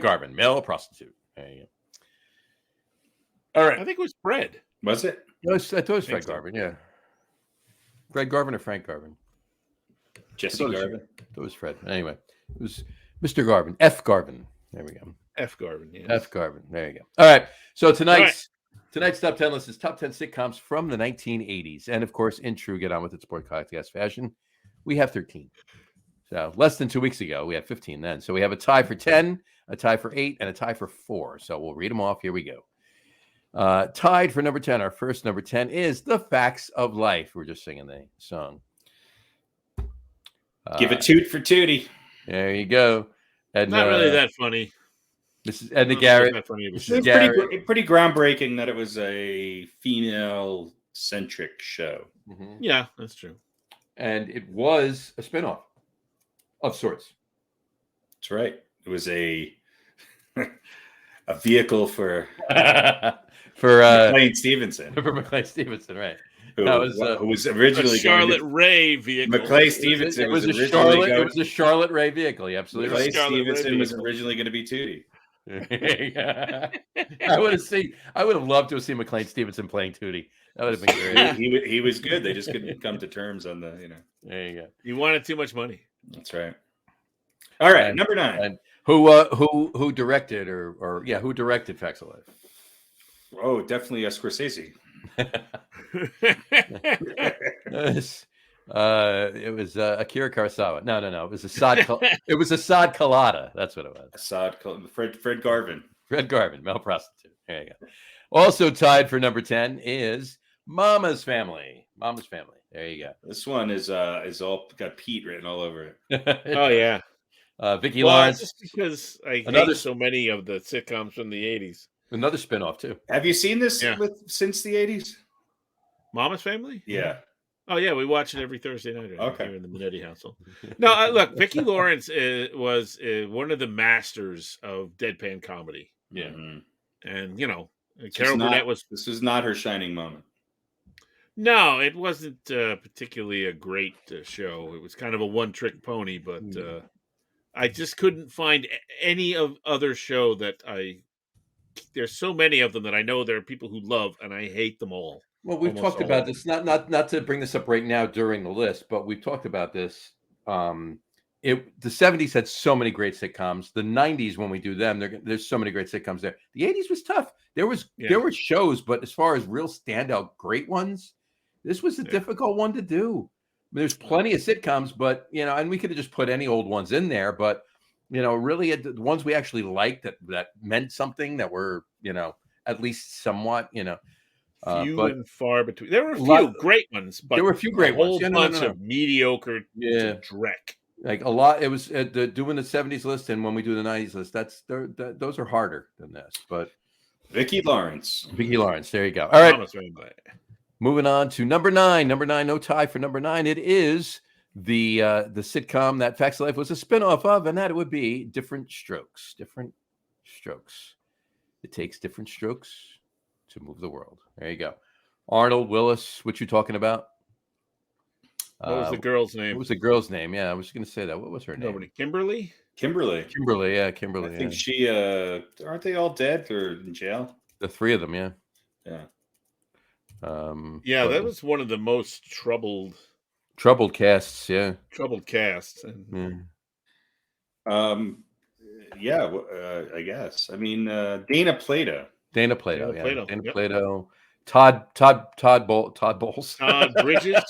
Garvin, male prostitute. There you go. All right. I think it was Fred. Was it? I thought it was Fred Garvin, yeah. Fred Garvin or Frank Garvin? Jesse Garvin? That was Fred. Anyway, it was Mr. Garvin. F. Garvin. There we go. F. Garvin, yes. F. Garvin. There you go. All right. So tonight's top 10 list is top 10 sitcoms from the 1980s. And of course, in true Get On With It Sport Podcast fashion, we have 13. So less than 2 weeks ago, we had 15 then. So we have a tie for 10, a tie for 8, and a tie for 4. So we'll read them off. Here we go. Tied for number 10, our first number 10 is The Facts of Life. We're just singing the song. Give a toot for Tootie. There you go. Edna, not really that funny. This is Edna Garrett. It's pretty groundbreaking that it was a female-centric show. Mm-hmm. Yeah, that's true. And it was a spinoff of sorts. That's right. It was a vehicle for McLean Stevenson. For McLean Stevenson, right? Who was originally Charlotte Ray vehicle. McLean Stevenson it was a Charlotte Ray vehicle. Yeah, absolutely. McLean Stevenson was originally going to be Tootie. I would have loved to have seen McLean Stevenson playing Tootie. That would have been great. He was good. They just couldn't come to terms on the, There you go. He wanted too much money. That's right. All right, number 9. And who directed who directed Facts of Life? Oh, definitely Scorsese. It was Akira Kurosawa. No. It was Assad. It was Assad Kallada. That's what it was. Fred Garvin. Fred Garvin, male prostitute. There you go. Also tied for number 10 is Mama's Family. Mama's Family. There you go. This one is all got Pete written all over it. Oh yeah. Vicki Lawrence. Just because I hate so many of the sitcoms from the 80s. Another spinoff too. Have you seen this since the 80s? Mama's Family? Yeah. Oh yeah, we watch it every Thursday night here in the Minetti household. No, look, Vicki Lawrence was one of the masters of deadpan comedy. Yeah, and Carol Burnett was. This was not her shining moment. No, it wasn't particularly a great show. It was kind of a one-trick pony, but I just couldn't find any other show that there's so many of them that I know there are people who love, and I hate them all. Well, we've talked about this, not to bring this up right now during the list, but we've talked about this. The 70s had so many great sitcoms. The 90s, when we do them, there's so many great sitcoms there. The 80s was tough. There were shows, but as far as real standout great ones, this was a difficult one to do. I mean, there's plenty of sitcoms, but and we could have just put any old ones in there, but really the ones we actually liked that meant something, that were at least somewhat few and far between. There were a few great ones, but there were a few great ones. A whole bunch of mediocre to dreck. Like a lot. It was doing the 70s list, and when we do the 90s list, those are harder than this. But Vicki Lawrence. Vicki Lawrence. There you go. All right. Thomas Rainbow. Moving on to number 9. Number 9, no tie for number 9. It is the sitcom that Facts of Life was a spinoff of, and that would be Different Strokes. Different Strokes. It takes different strokes to move the world. There you go. Arnold, Willis, what you talking about? What was the girl's name? What was the girl's name? Yeah, I was going to say that. What was her name? Nobody. Kimberly? Kimberly. Yeah, Kimberly. I think she, aren't they all dead or in jail? The 3 of them, yeah. Yeah. Yeah, that was one of the most troubled casts, yeah. Troubled casts. And, I guess. I mean, Dana Plato. Dana Plato. Yep. Plato. Todd Bowles. Todd Bridges.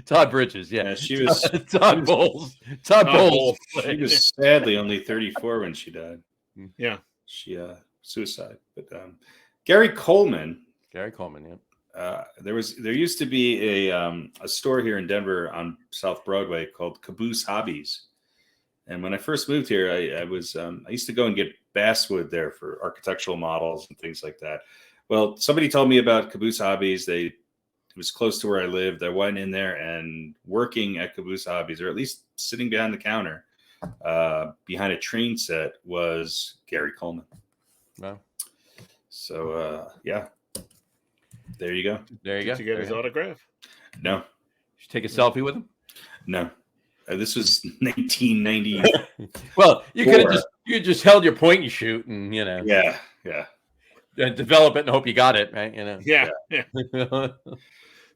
Todd Bridges, yeah. She was Todd Bowles. Todd Bowles. She was sadly only 34 when she died. Yeah. She suicide. But Gary Coleman. Gary Coleman, yeah. There used to be a store here in Denver on South Broadway called Caboose Hobbies. And when I first moved here, I used to go and get basswood there for architectural models and things like that. Well, somebody told me about Caboose Hobbies. It was close to where I lived. I went in there, and working at Caboose Hobbies, or at least sitting behind the counter, behind a train set, was Gary Coleman. Wow. So, yeah. There you go. There you go. Did you get his autograph? No. Did you take a selfie with him? No. This was 1990. Well, you could have just held your point and shoot, and Yeah. develop it and hope you got it, right? Yeah.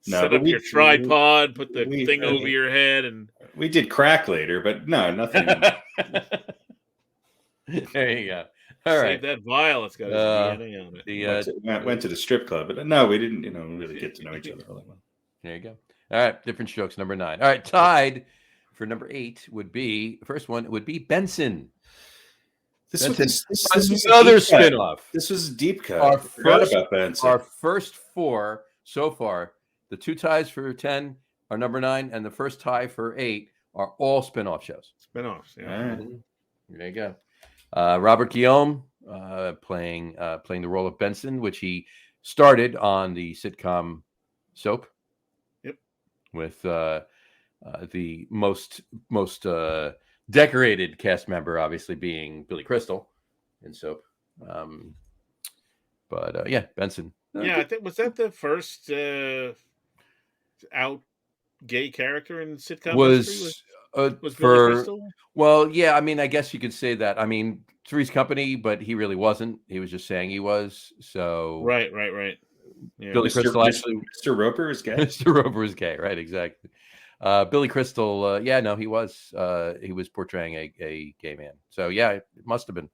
Set up your tripod, put the thing over your head, and we did crack later, but no, nothing. There you go. All right, save that vial. It's got his DNA on it. Went to the strip club, but no, we didn't. Really get to know each other all that well. There you go. All right, Different Strokes, number 9. All right, tied for number 8 would be Benson. This was another spinoff. This was a deep cut. About Benson. Our first 4 so far, the 2 ties for 10 are number 9, and the first tie for 8 are all spinoff shows. Spinoffs, yeah. Right. There you go. Robert Guillaume playing the role of Benson, which he started on the sitcom Soap. Yep. With the most decorated cast member, obviously, being Billy Crystal in Soap. Yeah, Benson. Yeah, I think was that the first out gay character in sitcom history? Was Billy Crystal? Well, yeah, I mean, I guess you could say that. I mean, Three's Company, but he really wasn't. He was just saying he was. So right. Yeah. Billy Crystal actually. Mr. Roper is gay. Mr. Roper is gay, right? Exactly. Billy Crystal, he was portraying a gay man. So yeah, it must have been.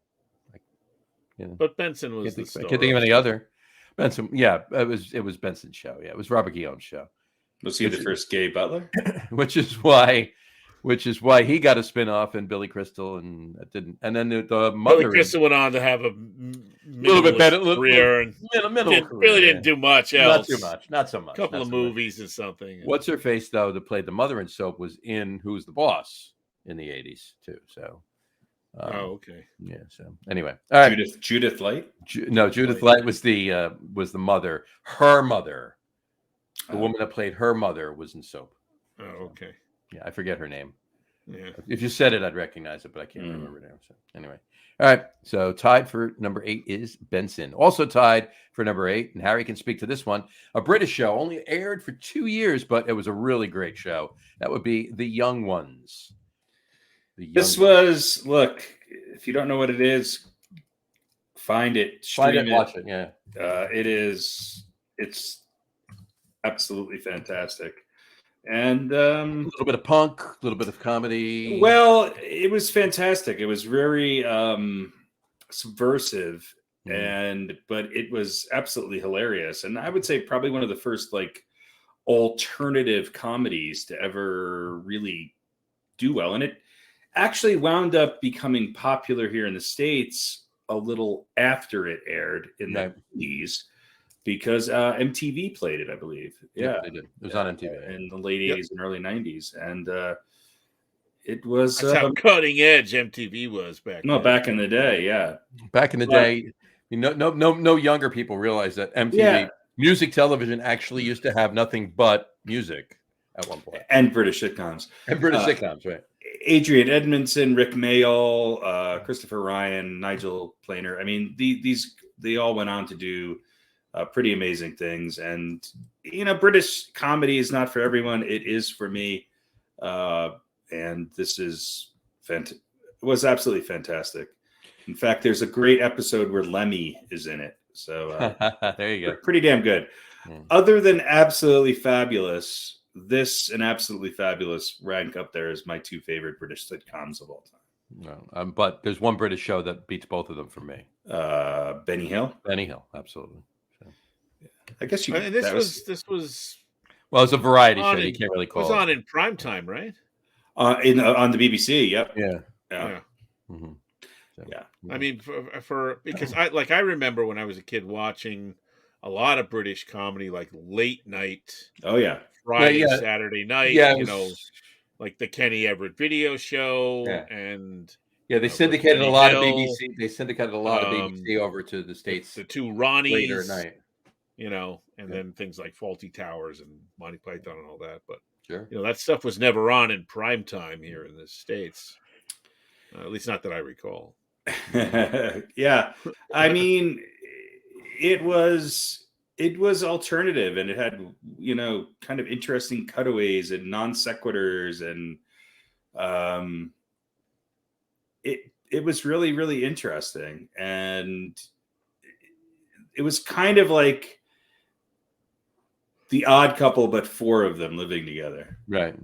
But Benson was. I can't think of any other. Benson, yeah, it was Benson's show. Yeah, it was Robert Guillaume's show. Was he the first gay butler? Which is why he got a spinoff, and Billy Crystal and didn't. And then the mother. Billy Crystal went on to have a little bit better career, and really didn't do much else. Not so much. A couple of movies and something. What's her face though that played the mother in Soap was in Who's the Boss in the 80s too. So. Okay. Yeah. So anyway, all right. Judith Light. Judith Light was the mother. Her mother, the woman that played her mother, was in Soap. Oh, okay. Yeah, I forget her name. Yeah. If you said it, I'd recognize it, but I can't remember now. So anyway, all right. So tied for number 8 is Benson. Also tied for number 8, and Harry can speak to this one. A British show, only aired for 2 years, but it was a really great show. That would be The Young Ones. Look, if you don't know what it is, find it, watch it. Yeah. It's absolutely fantastic. And a little bit of punk, a little bit of comedy. Well, it was fantastic. It was very subversive, but it was absolutely hilarious. And I would say probably one of the first alternative comedies to ever really do well. And it actually wound up becoming popular here in the States a little after it aired in the 80s. Because MTV played it, I believe. Yeah, they did. It was on MTV in the late 80s and early 90s, and it was that's how cutting edge MTV was back. Back in the day, yeah. Back in the day, No younger people realize that MTV Yeah. music television actually used to have nothing but music at one point. And British sitcoms. And British sitcoms, right? Adrian Edmondson, Rick Mayall, Christopher Ryan, Nigel Planer. I mean, they all went on to do pretty amazing things. And, British comedy is not for everyone. It is for me. And this was absolutely fantastic. In fact, there's a great episode where Lemmy is in it. So there you go. Pretty damn good. Other than Absolutely Fabulous, this and Absolutely Fabulous rank up there as my two favorite British sitcoms of all time. No, but there's one British show that beats both of them for me. Benny Hill. Benny Hill, absolutely. So. I guess this was. Well, it's a variety show. You can't really call it. It was on in prime time, right? On the BBC. Yep. Yeah. Mm-hmm. So, yeah. I mean, because I remember when I was a kid watching a lot of British comedy, like late night. Oh yeah. Friday, Saturday night. Yeah, like the Kenny Everett video show, and they syndicated a lot of BBC. They syndicated a lot of BBC over to the States. The two Ronnies later at night. And then things like Faulty Towers and Monty Python and all that. But sure, that stuff was never on in prime time here in the States. At least not that I recall. Yeah, I mean, it was alternative, and it had kind of interesting cutaways and non sequiturs, and it was really, really interesting, and it was kind of like The Odd Couple, but four of them living together, right?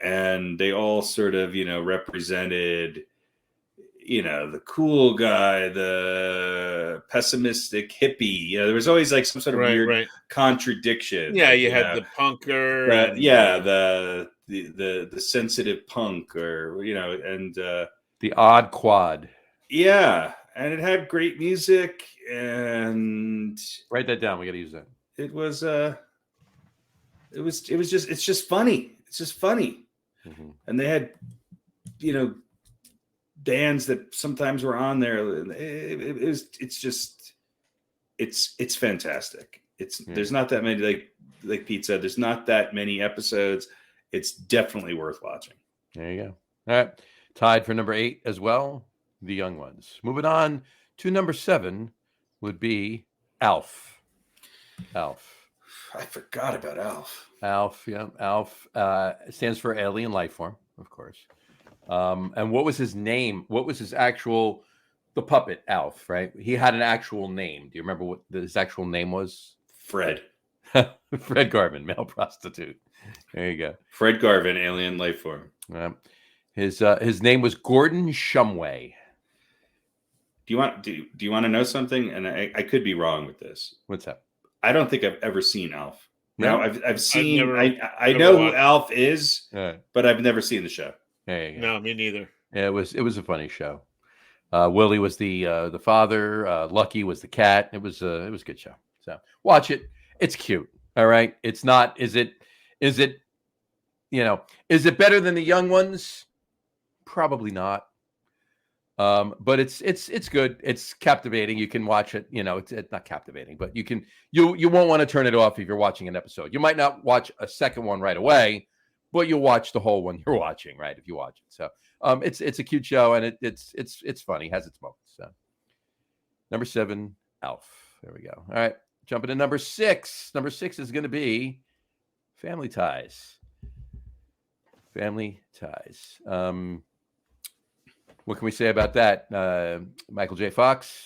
And they all sort of represented the cool guy, the pessimistic hippie. There was always like some sort of weird contradiction. Yeah, you had the punker, the sensitive punk, or and the odd quad. Yeah, and it had great music, and write that down. We got to use that. It's just funny. It's just funny, and they had bands that sometimes were on there. It's fantastic. There's not that many, like Pete said, there's not that many episodes. It's definitely worth watching. There you go. All right. Tied for number 8 as well, The Young Ones. Moving on to number 7 would be Alf. I forgot about Alf. Alf, yeah. Alf stands for alien life form, of course. And what was his name? What was his actual, the puppet Alf, right? He had an actual name. Do you remember what his actual name was? Fred. Fred Garvin, male prostitute. There you go. Fred Garvin, alien life form. His name was Gordon Shumway. Do you want to know something? And I could be wrong with this. What's that? I don't think I've ever seen Alf. No? Now I've seen. I know who Alf is, but I've never seen the show. There you go. No, me neither. Yeah, it was a funny show. Willie was the father. Lucky was the cat. It was a good show. So watch it. It's cute. All right. It's not. Is it better than The Young Ones? Probably not. But it's good. It's captivating. You can watch it. It's not captivating, but you won't want to turn it off if you're watching an episode. You might not watch a second one right away, but you'll watch the whole one you're watching, right? If you watch it. So it's a cute show, and it's funny, has its moments. So number 7, Alf. There we go. All right. Jumping to number 6. Number 6 is going to be Family Ties. Family Ties. What can we say about that? Michael J. Fox,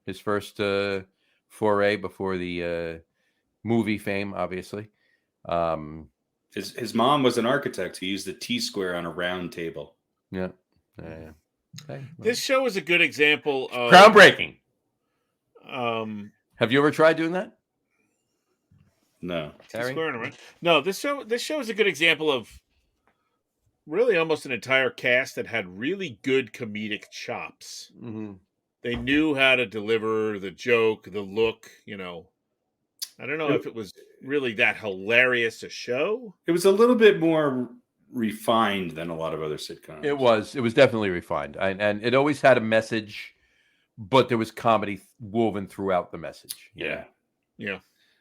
his first foray before the movie fame, obviously. His mom was an architect who used the T-square on a round table. Yeah. Okay. This show is a good example of groundbreaking. Have you ever tried doing that? No. No, this show is a good example of really almost an entire cast that had really good comedic chops. Mm-hmm. They knew how to deliver the joke, the look, I don't know if it was really that hilarious a show. It was a little bit more refined than a lot of other sitcoms. It was definitely refined. And it always had a message but there was comedy woven throughout the message. Yeah. Yeah.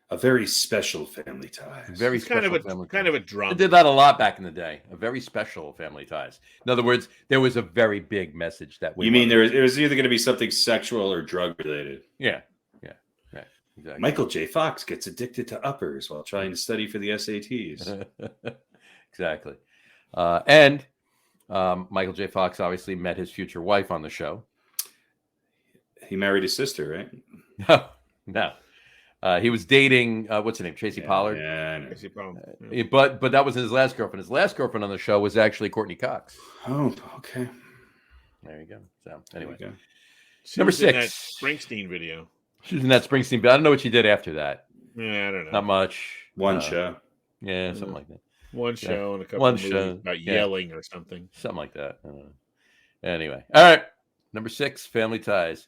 A very special Family Ties. Very It's kind special of a Ties. drum. They did that a lot back in the day. A very special Family Ties. In other words, there was a very big message that we. You mean it was either going to be something sexual or drug related? Yeah. Right. Exactly. Michael J. Fox gets addicted to uppers while trying to study for the SATs. Exactly. And Michael J. Fox obviously met his future wife on the show. He married his sister, right? No. He was dating what's her name, Tracy Pollard. Yeah, Tracy Pollard. But that wasn't his last girlfriend. His last girlfriend on the show was actually Courtney Cox. Oh, okay. There you go. So anyway, Number number 6, that Springsteen video. She was in that Springsteen, but I don't know what she did after that. Yeah, I don't know. Not much. One show. Yeah, something like that. One show and a couple One of movies show, about yeah. yelling or something. Something like that. I don't know. Anyway, all right. Number 6, Family Ties.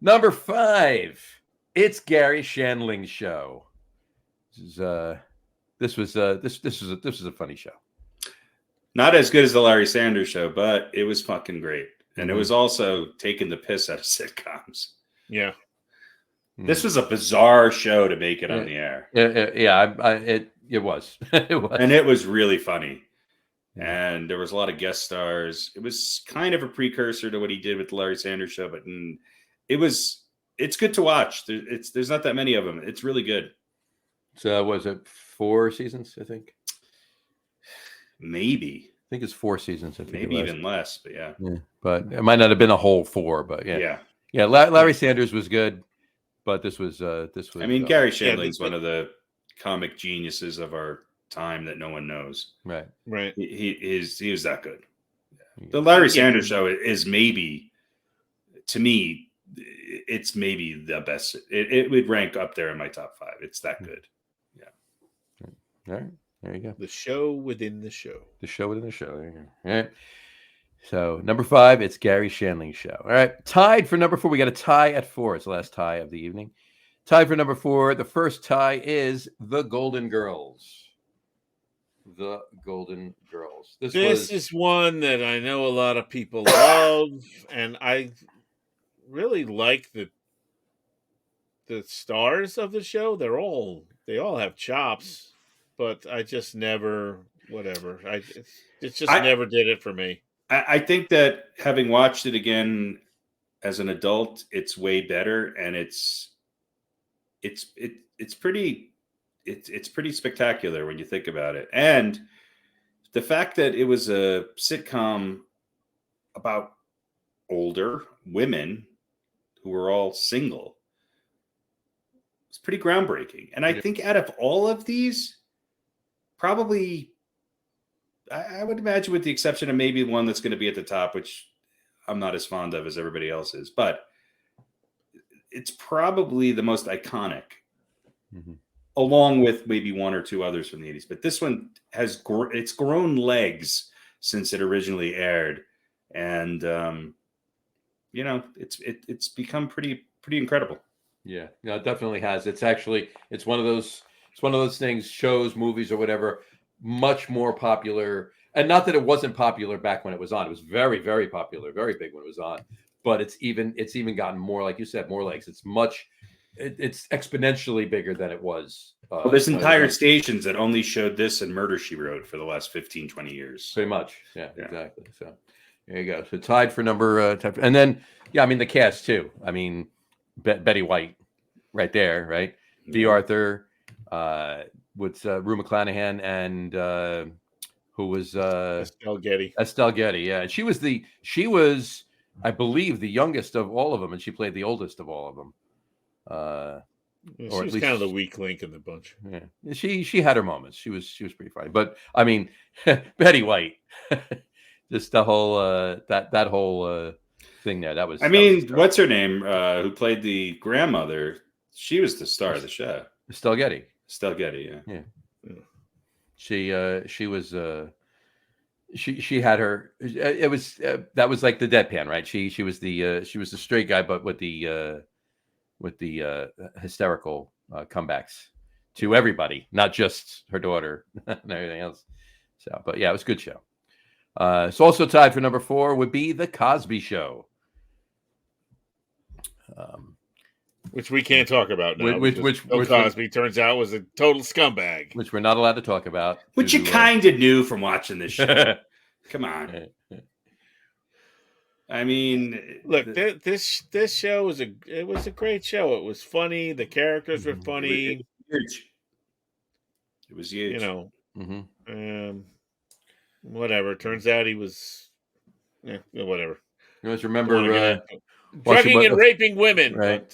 Number 5, it's Gary Shandling's show. This was a funny show. Not as good as the Larry Sanders Show, but it was fucking great. And it Mhm. was also taking the piss out of sitcoms. Yeah. This was a bizarre show to make it on the air. It was. It was. And it was really funny. And there was a lot of guest stars. It was kind of a precursor to what he did with the Larry Sanders Show, but it's good to watch. There's not that many of them. It's really good. So was it 4 seasons? I think. Maybe. I think it's 4 seasons. I think Maybe even less, but yeah. But it might not have been a whole 4, but yeah. Larry Sanders was good, but this was. I mean, Gary Shandling's one of the comic geniuses of our time that no one knows. Right. He was that good. The Larry Sanders Show is maybe, to me, it's maybe the best. It would rank up there in my top 5. It's that good. Yeah. All right. There you go. The show within the show. The show within the show. There you go. All right. So number 5, it's Gary Shandling's show. All right. Tied for number 4. We got a tie at 4. It's the last tie of the evening. Tied for number 4. The first tie is The Golden Girls. The Golden Girls. This is one that I know a lot of people love, and I really like the stars of the show. They all have chops, but I just never whatever. It just never did it for me. I think that having watched it again as an adult, it's way better, and it's pretty spectacular when you think about it. And the fact that it was a sitcom about older women who were all single, it's pretty groundbreaking. And I think out of all of these, probably, I would imagine, with the exception of maybe one that's going to be at the top, which I'm not as fond of as everybody else is, but it's probably the most iconic, along with maybe 1 or 2 others from the 80s. But this one has it's grown legs since it originally aired, and it's become pretty incredible. Yeah, no, it definitely has. It's one of those things, shows, movies, or whatever, much more popular. And not that it wasn't popular back when it was on. It was very, very popular, very big when it was on. But it's even gotten more, like you said, more legs. It's exponentially bigger than it was. Well, there's entire stations that only showed this and Murder, She Wrote for the last 15, 20 years. Pretty much. Yeah. Exactly. So there you go. So tied for number, and then, I mean, the cast too. I mean, Betty White right there, right? B. Arthur, with Rue McClanahan, and who was Estelle Getty. Estelle Getty, yeah. And she was, I believe, the youngest of all of them, and she played the oldest of all of them. She was kind of the weak link in the bunch. Yeah, she had her moments. She was pretty funny, but I mean, Betty White, just the whole that whole thing there. That was. I mean, what's her name? Who played the grandmother? She was the star of the show. Estelle Getty. Estelle Getty, yeah. She was. She had her. It was that was like the deadpan, right? She was the straight guy, but with the hysterical comebacks to everybody, not just her daughter and everything else. So, but yeah, it was a good show. So also tied for number 4 would be The Cosby Show. Which we can't talk about now. Which Bill Cosby turns out was a total scumbag. Which we're not allowed to talk about. Which you kind of knew from watching this show. Come on. I mean, look, this show was a great show. It was funny. The characters were funny. It was huge. You know, whatever. Turns out he was, whatever. You always remember drugging and raping women, right?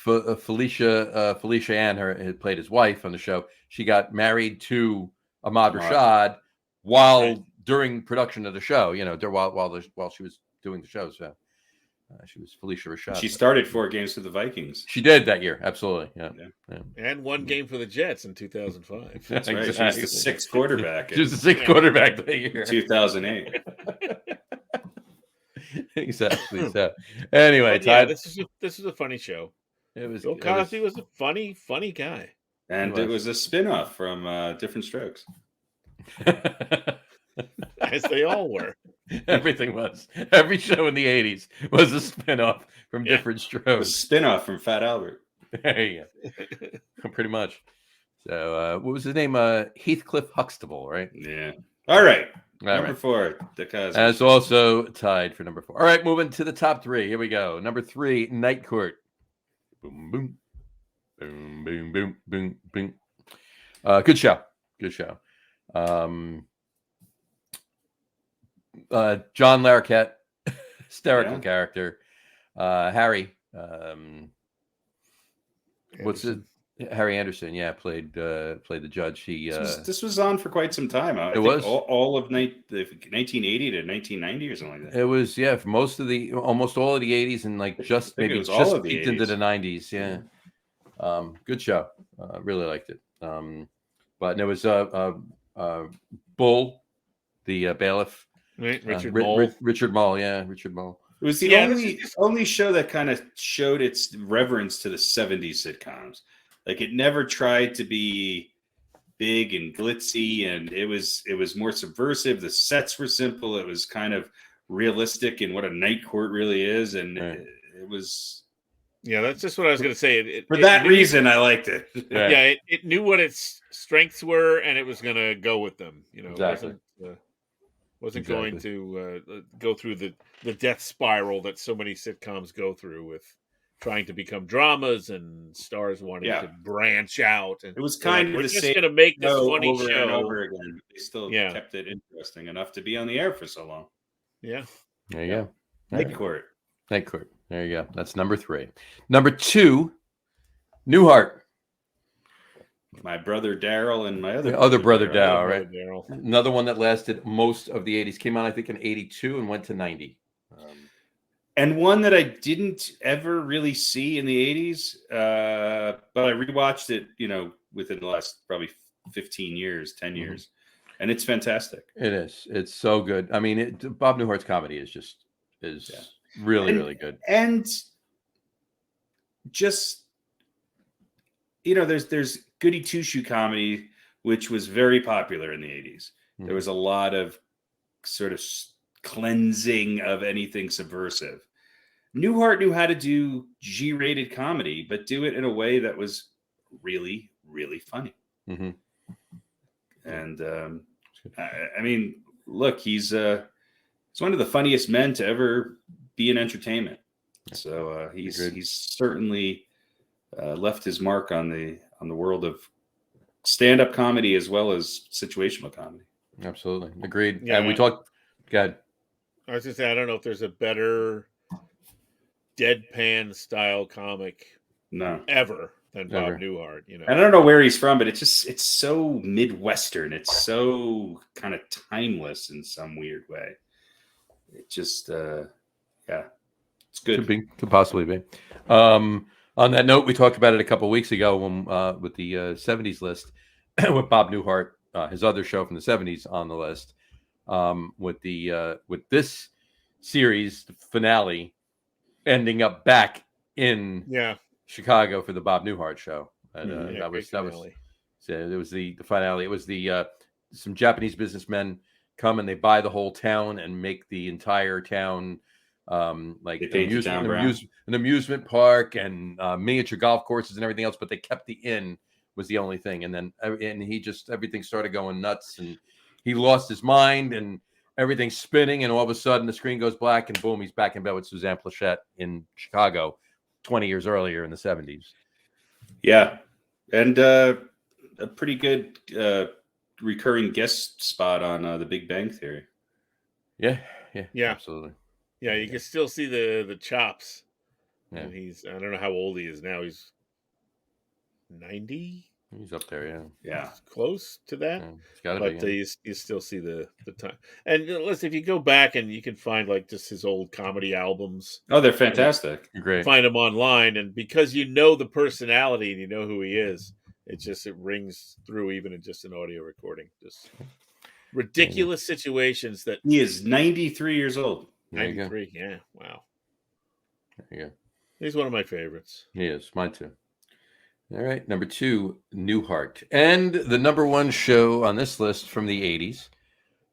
But, Felicia Ann had played his wife on the show. She got married to Ahmad Rashad during production of the show. You know, while she was doing the show. So she was Felicia Rashad. She started 4 games for the Vikings. She did that year, absolutely. Yeah. And 1 game for the Jets in 2005. That's right. She was the 6th quarterback. She was the 6th quarterback that year. 2008. Exactly. So, anyway, this is a funny show. Bill Cosby was a funny guy, and it was a spinoff from Different Strokes, as they all were. Everything was. Every show in the '80s was a spinoff from Different Strokes. A spinoff from Fat Albert. There you go. Pretty much. So, what was his name? Heathcliff Huxtable, right? Yeah. All right. Number 4, the Cosby. That's also tied for number 4. All right, moving to the top 3. Here we go. Number 3, Night Court. Boom, boom. Boom, boom, boom, boom, boom. Good show. John Larroquette, hysterical character. Harry. What's it? Harry Anderson, played the judge. This was on for quite some time. I think was all of 1980 to 1990 or something like that. It was for almost all of the 80s and just peeked into the 90s. Yeah, good show. Really liked it. But there was Bull, the bailiff, Richard Mole. Richard Mole. It was the only show that kind of showed its reverence to the 70s sitcoms. Like, it never tried to be big and glitzy, and it was more subversive. The sets were simple. It was kind of realistic in what a night court really is, and it was. Yeah, that's just what I was going to say. For that reason, I liked it. It knew what its strengths were, and it was going to go with them. You know, exactly. Wasn't going to go through the death spiral that so many sitcoms go through with trying to become dramas and stars wanting to branch out. And it was kind of we're the just same going to make this funny over show and over again. They still kept it interesting enough to be on the air for so long. Yeah. There you go. Night Court. There you go. That's number 3. Number 2, Newhart. My brother Daryl and my other brother Daryl, right? Daryl. Another one that lasted most of the 80s. Came out, I think, in 82 and went to 90. And one that I didn't ever really see in the 80s, but I rewatched it, within the last probably 15 years, 10 years. And it's fantastic. It is. It's so good. I mean, Bob Newhart's comedy is really good. And just, there's goody two-shoe comedy, which was very popular in the 80s. There was a lot of sort of cleansing of anything subversive. Newhart knew how to do G-rated comedy, but do it in a way that was really, really funny. Mm-hmm. And I mean, look, he's one of the funniest men to ever be in entertainment. So he's certainly left his mark on the world of stand-up comedy as well as situational comedy. Absolutely, agreed. Yeah, and we talked. Go ahead. I was just saying, I don't know if there's a better deadpan style comic ever than Bob Newhart. And I don't know where he's from, but it's so Midwestern. It's so kind of timeless in some weird way. It just it's good. Could possibly be. On that note, we talked about it a couple of weeks ago when with the 70s list with Bob Newhart, his other show from the 70s on the list. With this series the finale ending up back in Chicago for the Bob Newhart show. And it was the finale. It was some Japanese businessmen come and they buy the whole town and make the entire town like They painted down brown. an amusement park and miniature golf courses and everything else, but they kept the inn was the only thing. And then everything started going nuts, and he lost his mind, and everything's spinning, and all of a sudden the screen goes black, and boom, he's back in bed with Suzanne Plachette in Chicago 20 years earlier in the 70s. Yeah, and a pretty good recurring guest spot on The Big Bang Theory. Yeah, absolutely. Yeah, you can still see the chops. Yeah. And I don't know how old he is now. He's 90. He's up there, yeah, He's close to that. Yeah, it's gotta but be, you still see the time. And listen, if you go back and you can find like just his old comedy albums. Oh, they're fantastic. Great. Find them online, and because you know the personality and you know who he is, it rings through even in just an audio recording. Just ridiculous situations that he is 93 years old. 93, yeah, wow. There you go. He's one of my favorites. He is, mine too. All right, number 2, Newhart. And the number 1 show on this list from the 80s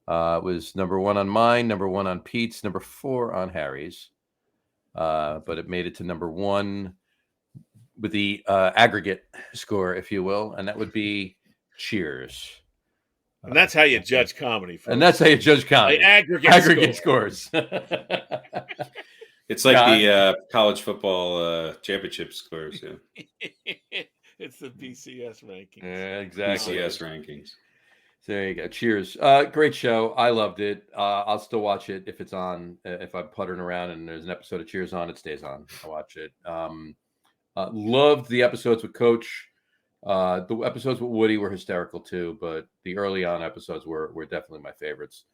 was number 1 on mine, number 1 on Pete's, number 4 on Harry's. But it made it to number 1 with the aggregate score, if you will, and that would be Cheers. And that's how you judge comedy. Folks. And that's how you judge comedy. Aggregate scores. It's like the college football championship scores. Yeah. It's the BCS rankings. Yeah, exactly. BCS rankings. There you go. Cheers. Great show. I loved it. I'll still watch it if it's on. If I'm puttering around and there's an episode of Cheers on, it stays on. I watch it. Loved the episodes with Coach. The episodes with Woody were hysterical too, but the early on episodes were definitely my favorites.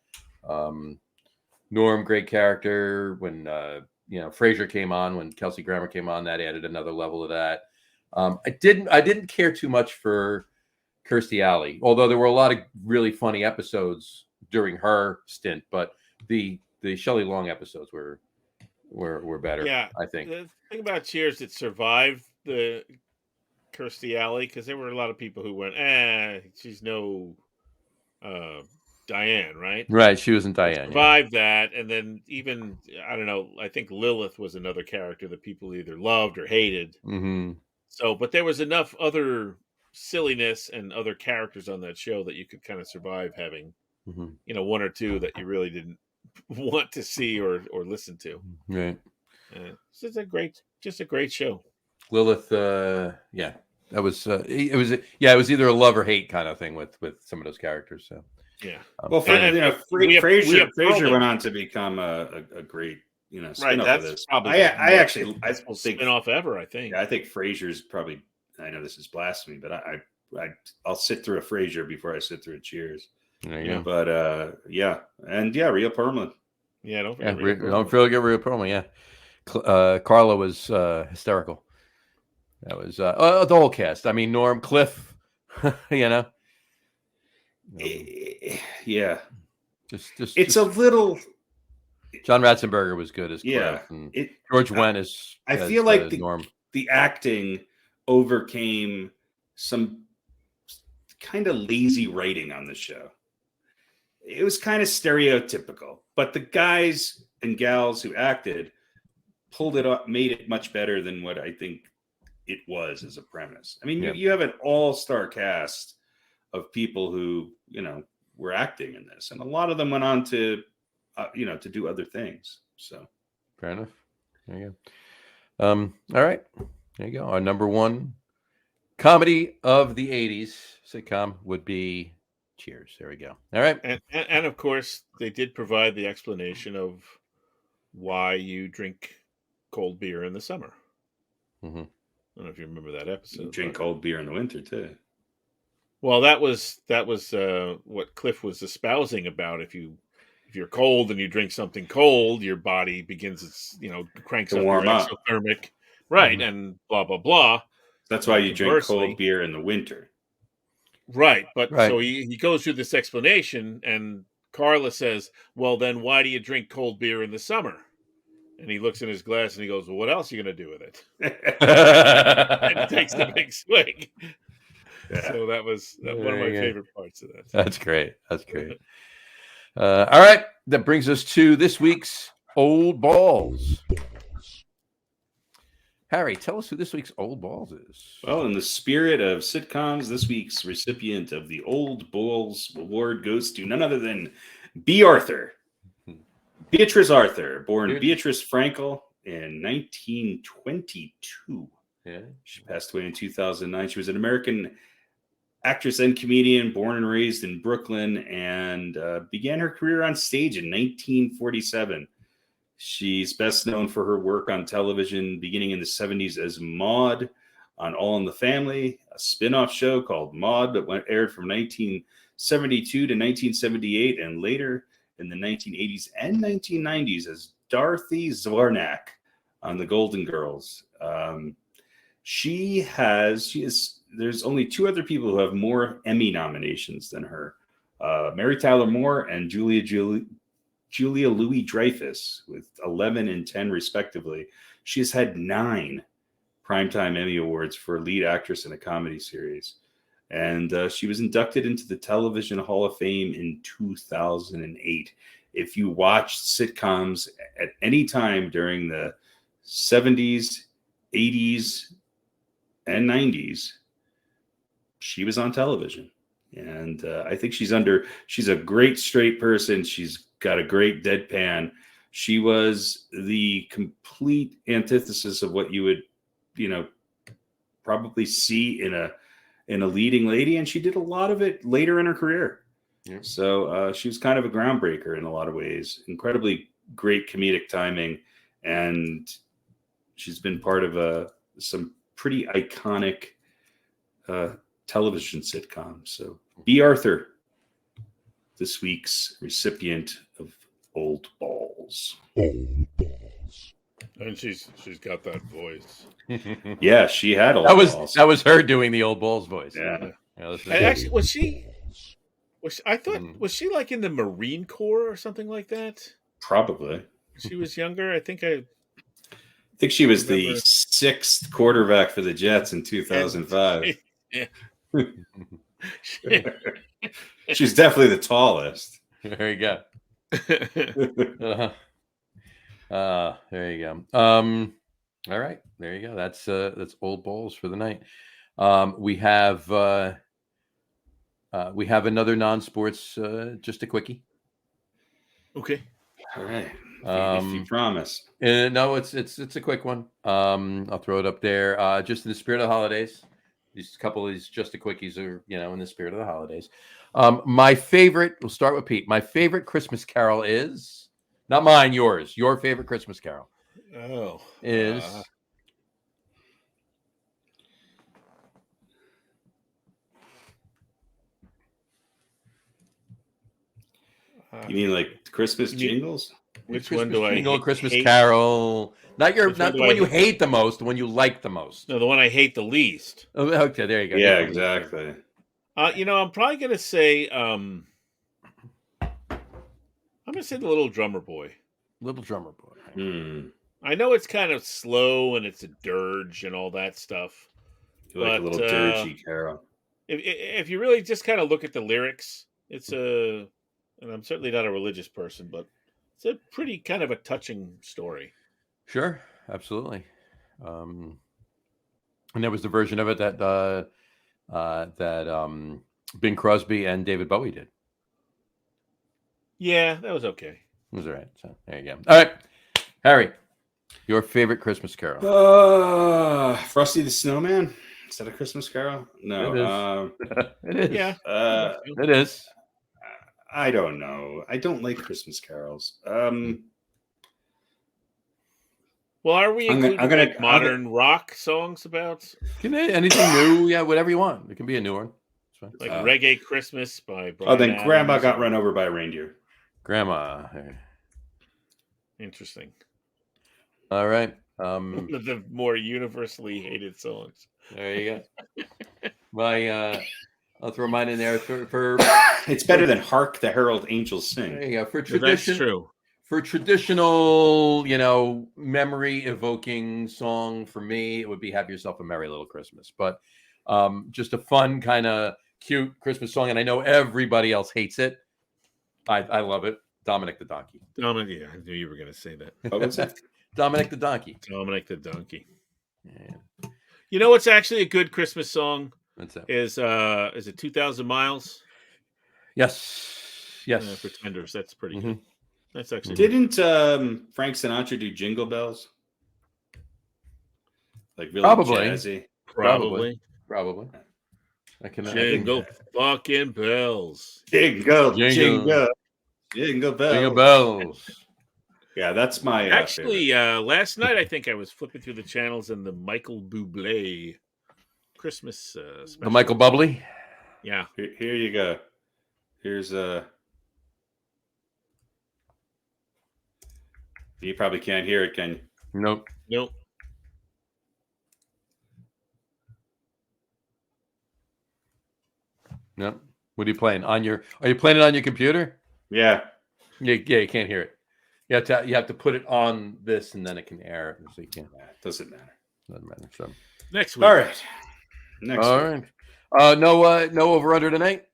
Norm, great character. When Frasier came on, when Kelsey Grammer came on, that added another level of that. I didn't care too much for Kirstie Alley, although there were a lot of really funny episodes during her stint. But the Shelley Long episodes were better. Yeah, I think. The thing about Cheers, it survived the Kirstie Alley, because there were a lot of people who went, she's no Diane, right? Right, she wasn't Diane. Survived that, and then even, I don't know, I think Lilith was another character that people either loved or hated. Mm-hmm. So, but there was enough other silliness and other characters on that show that you could kind of survive having, one or two that you really didn't want to see or listen to. Right. So it's just a great show. Lilith, that was it was either a love or hate kind of thing with some of those characters. So yeah, well, Frasier went on to become a great spin-off of this. I think spin-off ever. I think. Yeah, I think Frasier's probably. I know this is blasphemy, but I'll sit through a Frasier before I sit through a Cheers. There you go. But Rhea Perlman. Yeah, don't forget Rhea Perlman. Yeah, Carla was hysterical. That was the whole cast. I mean, Norm, Cliff, Yeah. It's a little. John Ratzenberger was good as Cliff. Yeah. And George Wendt is. I feel like Norm. The acting overcame some kind of lazy writing on the show. It was kind of stereotypical, but the guys and gals who acted pulled it up, made it much better than what I think it was as a premise. I mean, you have an all-star cast of people who, were acting in this, and a lot of them went on to, to do other things. So fair enough. There you go. All right. There you go. Our number 1 comedy of the 80s sitcom would be Cheers. There we go. All right. And of course, they did provide the explanation of why you drink cold beer in the summer. Mm-hmm. I don't know if you remember that episode. You drink cold beer in the winter too. Well, that was what Cliff was espousing about. If you're cold and you drink something cold, your body begins its cranks up your exothermic, right? Mm-hmm. And blah blah blah. That's why you drink cold beer in the winter. Right, but so he goes through this explanation, and Carla says, "Well, then why do you drink cold beer in the summer?" And he looks in his glass and he goes, "Well, what else are you going to do with it?" And he takes the big swig. Yeah. So that was one of my favorite parts of that. That's great. All right, that brings us to this week's Old Balls. Harry, tell us who this week's Old Balls is. Well, in the spirit of sitcoms, this week's recipient of the Old Balls Award goes to none other than B. Arthur. Beatrice Arthur, born Beatrice Frankel in 1922. Yeah. She passed away in 2009. She was an American actress and comedian, born and raised in Brooklyn, and began her career on stage in 1947. She's best known for her work on television beginning in the 70s as Maude on All in the Family, a spin-off show called Maude that aired from 1972 to 1978, and later in the 1980s and 1990s as Dorothy Zwarnak on The Golden Girls. There's only two other people who have more Emmy nominations than her. Mary Tyler Moore and Julia Louis-Dreyfus with 11 and 10 respectively. She has had 9 Primetime Emmy Awards for lead actress in a comedy series. And she was inducted into the Television Hall of Fame in 2008. If you watched sitcoms at any time during the 70s, 80s, and 90s, she was on television. And I think she's a great straight person. She's got a great deadpan. She was the complete antithesis of what you would, probably see in a leading lady. And she did a lot of it later in her career. Yeah. So she was kind of a groundbreaker in a lot of ways. Incredibly great comedic timing. And she's been part of some pretty iconic television sitcoms. So B. Arthur, this week's recipient of Old Balls. Old Balls. And she's got that voice. Yeah, she had old balls. That was her doing the Old Balls voice. Yeah. And actually, was she like in the Marine Corps or something like that? Probably. She was younger. I think she was the 6th quarterback for the Jets in 2005. Yeah. She's definitely the tallest. There you go. There you go. All right, there you go. That's Old Balls for the night. We have another non-sports, just a quickie. Okay. All right. If you promise. No, it's a quick one. I'll throw it up there. Just in the spirit of the holidays. These couple of these just a quickies are, in the spirit of the holidays. My favorite, we'll start with Pete. My favorite Christmas carol is not mine, yours. Your favorite Christmas carol. Is you mean like Christmas jingles? Which Christmas one do I jingle, Christmas hate? Carol? Not the one you hate the most, the one you like the most. No, the one I hate the least. Oh, okay, there you go. Yeah, exactly. I'm probably gonna say I'm gonna say the Little Drummer Boy. Little Drummer Boy. I know it's kind of slow and it's a dirge and all that stuff. You like a little dirgy carol. If you really just kind of look at the lyrics, and I'm certainly not a religious person, but it's a pretty kind of a touching story. Sure, absolutely. And there was the version of it that Bing Crosby and David Bowie did. Yeah, that was okay. It was all right. So there you go. All right, Harry, your favorite Christmas carol? Frosty the Snowman. Is that a Christmas carol? No. It is. Yeah. It is. I don't know. I don't like Christmas carols. Well, are we including modern rock songs about? Anything new? Yeah, whatever you want. It can be a new one. Like Reggae Christmas by Brian then Adams. Grandma got run over by a reindeer. Grandma. Interesting. All right. One of the more universally hated songs. There you go. I'll throw mine in there for it's better than "Hark the Herald Angels Sing." There you go. For tradition, that's true. For traditional, memory evoking song for me, it would be "Have Yourself a Merry Little Christmas." But just a fun kind of cute Christmas song, and I know everybody else hates it. I love it. Dominic the Donkey. Dominic, yeah, I knew you were going to say that. What was it? Dominic the Donkey. Dominic the Donkey. Yeah. You know what's actually a good Christmas song What's that? is it 2,000 Miles? Yes. Yes. Pretenders. That's pretty good. That's actually Didn't Frank Sinatra do Jingle Bells? Like really Probably. jazzy. probably. I can Jingle fucking bells. Jingle, Jingle. jingle, jingle bells. Jingle bells. Yeah, that's my Actually, last night I think I was flipping through the channels and the Michael Bublé Christmas special. The Michael Bublé. Yeah. Here you go. Here's you probably can't hear it, can you? Nope. Nope. Nope. What are you playing on your? Are you playing it on your computer? Yeah. Yeah, you can't hear it. You have to put it on this, and then it can air it, so you can. Yeah, it doesn't matter. Doesn't matter. So Next week. All right. Next all week. right. No over under tonight.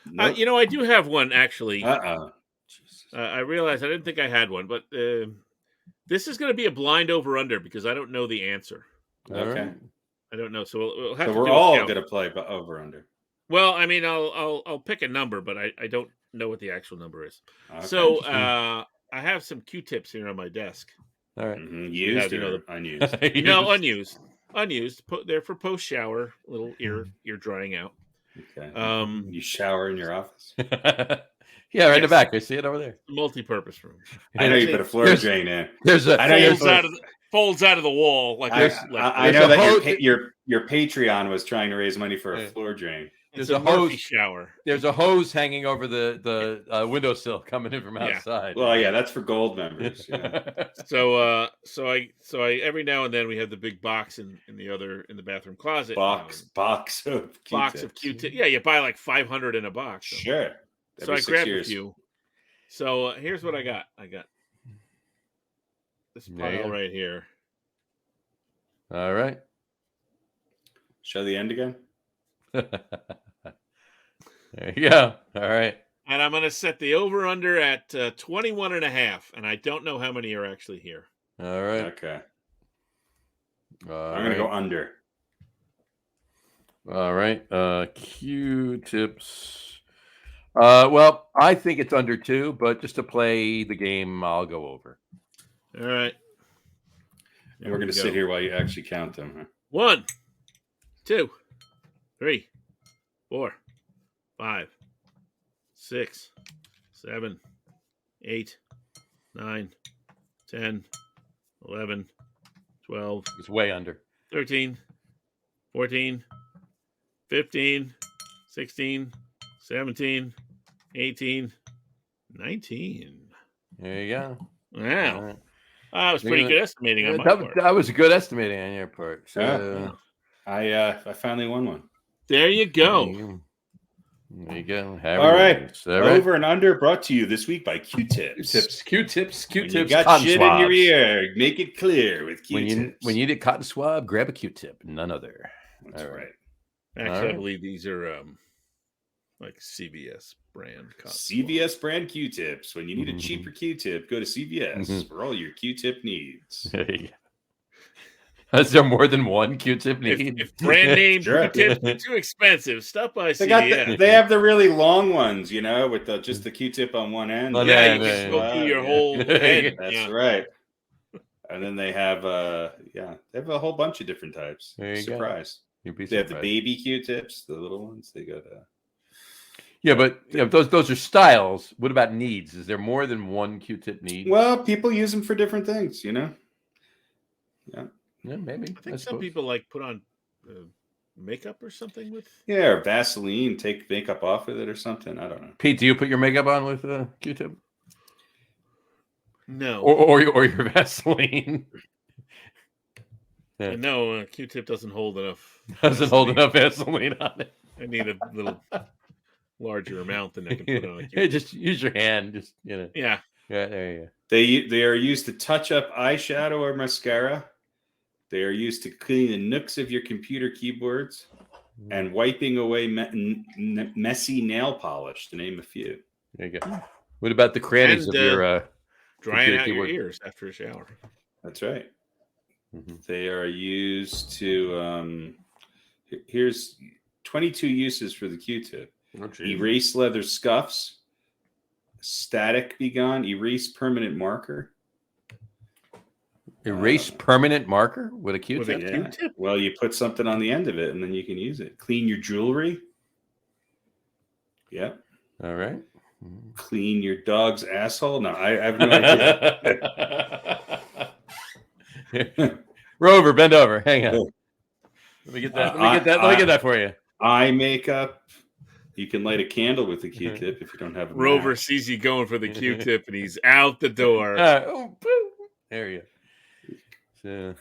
Nope. I do have one actually. Jesus. I realized I didn't think I had one, but this is going to be a blind over under because I don't know the answer. Okay. Right. I don't know, so we'll have So to we're do a all count. going to play over under. Well, I mean, I'll pick a number, but I don't know what the actual number is. Okay. So I have some Q-tips here on my desk. All right. Used have, or unused? No, unused. They're for post shower, little ear drying out. Okay. You shower in your office? Yeah, right in the back. I see it over there. Multi-purpose room. I know you put a floor drain in. There's a I know you Folds out of the wall like I know that your Patreon was trying to raise money for a floor drain. It's There's a a hose Murphy shower. There's a hose hanging over the windowsill coming in from outside. Well, yeah, that's for gold members. Yeah. So I every now and then we have the big box in the bathroom closet. box of Q-tips. Yeah, you buy like 500 in a box. So. Sure. So I grabbed a few. So here's what I got. I got this pile right here. All right. Show the end again. There you go. All right. And I'm going to set the over-under at 21 and a half. And I don't know how many are actually here. All right. Okay. All I'm going to go under. All right. Q-tips. Well, I think it's under 2, but just to play the game, I'll go over. All right. And we're going to sit here while you actually count them. Huh? 1, 2, 3, 4, 5, 6, 7, 8, 9, 10, 11, 12. It's way under. 13, 14, 15, 16, 17, 18, 19. There you go. Wow. All right. That was pretty good estimating on my part. That was a good estimating on your part. So, I finally won one. There you go. There you go. All right. Over and under brought to you this week by Q-tips. Q-tips. When you got shit in your ear, make it clear with Q-tips. When you need a cotton swab, grab a Q-tip. None other. That's right. Actually, I believe these are like CVS brand. CVS brand Q-tips. When you need a cheaper Q-tip, go to CVS for all your Q-tip needs. Is there more than one Q-tip need? If brand name Q-tips are too expensive, stop by CVS. They have the really long ones, with just the Q-tip on one end. You can smoke through your whole head. That's right. And then they have they have a whole bunch of different types. Surprised. They have the baby Q-tips, the little ones. They got yeah, but those are styles. What about needs? Is there more than one Q-tip need? Well, people use them for different things, Yeah. Yeah, maybe. I think some people put on makeup or something with. Yeah, or Vaseline, take makeup off with it or something. I don't know. Pete, do you put your makeup on with a Q-tip? No. Or your Vaseline? Yeah. No, Q-tip doesn't hold enough. Doesn't hold enough Vaseline on it. I need a little larger amount than I can put on. Hey, just use your hand. Just Yeah. Yeah, there you go. They are used to touch up eyeshadow or mascara. They are used to clean the nooks of your computer keyboards and wiping away messy nail polish, to name a few. There you go. What about the crannies And, of your drying computer out your keyboard? ears after a shower. That's right. Mhm. They are used to. Here's 22 uses for the Q-tip: Oh, geez. erase leather scuffs, static be gone, erase permanent marker. Erase permanent marker with a With Q-tip? a Yeah. Q-tip? Well, you put something on the end of it, and then you can use it. Clean your jewelry. Yep. All right. Clean your dog's asshole. No, I have no idea. Rover, bend over. Hang on. Let me get that. Let me get that for you. Eye makeup. You can light a candle with a Q-tip if you don't have a Rover match. sees you going for the Q-tip, and he's out the door. There you go. So,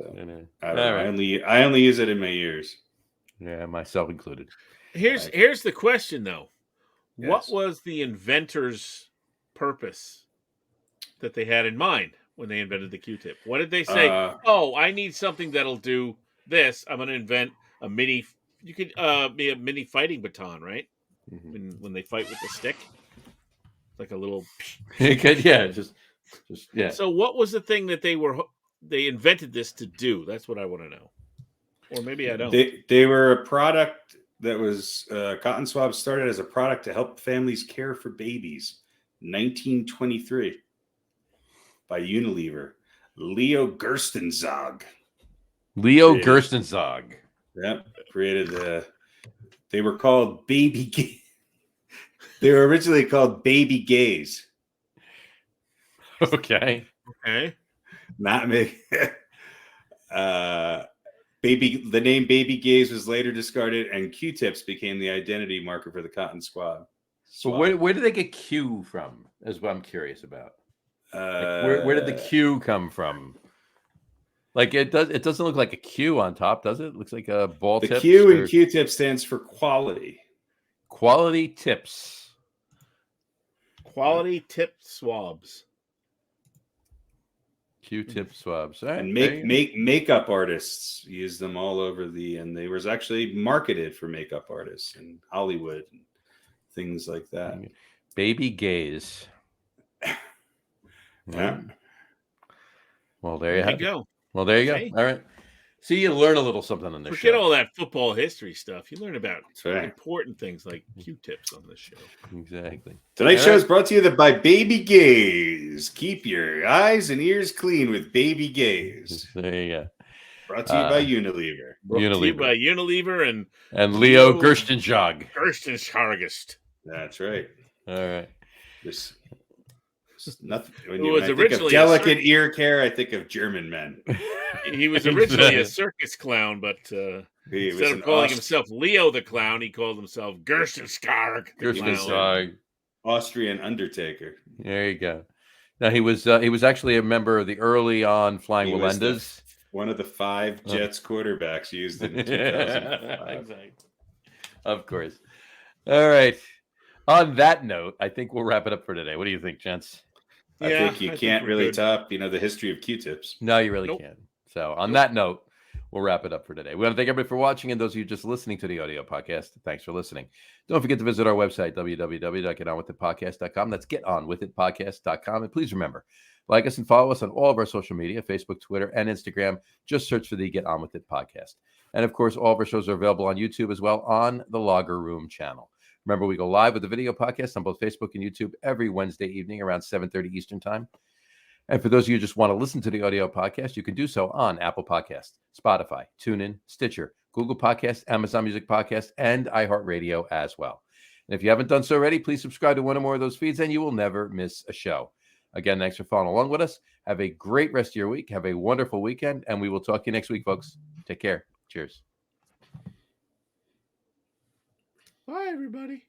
I don't know. right. I only use it in my ears. Yeah, myself included. Here's the question, though. Yes. What was the inventor's purpose that they had in mind when they invented the Q-tip? What did they say? I need something that'll do this. I'm going to invent a mini. You could be a mini fighting baton, right? Mm-hmm. When they fight with the stick, like a little. Yeah, just yeah. So, what was the thing that they invented this to do? That's what I want to know. Or maybe I don't. They were a product that was cotton swabs started as a product to help families care for babies. 1923 by Unilever. Leo Gerstenzog. Yep, created they were called baby. They were originally called baby gays. Okay. Not me. The name baby gays was later discarded, and Q-tips became the identity marker for the cotton swab. So where did they get Q from? Is what I'm curious about. Where did the Q come from? Like it doesn't look like a Q on top, does it? It looks like a ball tip. The Q in Q-tip stands for quality. Quality tips. Quality tip swabs. Q-tip swabs. Right, and makeup artists use them all over and they was actually marketed for makeup artists in Hollywood and things like that. Baby gays. Yeah. Well, there you go. Well, there you go. All right. See, you learn a little something on this show. Forget all that football history stuff. You learn about important things like Q-tips on this show. Exactly. Tonight's show is brought to you by Baby Gaze. Keep your eyes and ears clean with Baby Gaze. There you go. Brought to you by Unilever. Brought to you by Unilever and Leo Gerstenzog. That's right. All right. This nothing. When I think of delicate ear care, I think of German men. He was originally a circus clown, but instead of calling himself Leo the Clown, he called himself Gerstenzog. Austrian Undertaker. There you go. Now he was actually a member of the early on Flying Walendas. One of the 5 Jets quarterbacks used in 2005. Exactly. Of course. All right. On that note, I think we'll wrap it up for today. What do you think, gents? I think you can't really top, the history of Q-tips. No, you really can't. So on that note, we'll wrap it up for today. We want to thank everybody for watching, and those of you just listening to the audio podcast, thanks for listening. Don't forget to visit our website, www.getonwithitpodcast.com. That's getonwithitpodcast.com. And please remember, like us and follow us on all of our social media, Facebook, Twitter, and Instagram. Just search for the Get On With It podcast. And of course, all of our shows are available on YouTube as well on the Logger Room channel. Remember, we go live with the video podcast on both Facebook and YouTube every Wednesday evening around 7:30 Eastern time. And for those of you who just want to listen to the audio podcast, you can do so on Apple Podcasts, Spotify, TuneIn, Stitcher, Google Podcasts, Amazon Music Podcasts, and iHeartRadio as well. And if you haven't done so already, please subscribe to one or more of those feeds, and you will never miss a show. Again, thanks for following along with us. Have a great rest of your week. Have a wonderful weekend, and we will talk to you next week, folks. Take care. Cheers. Bye, everybody.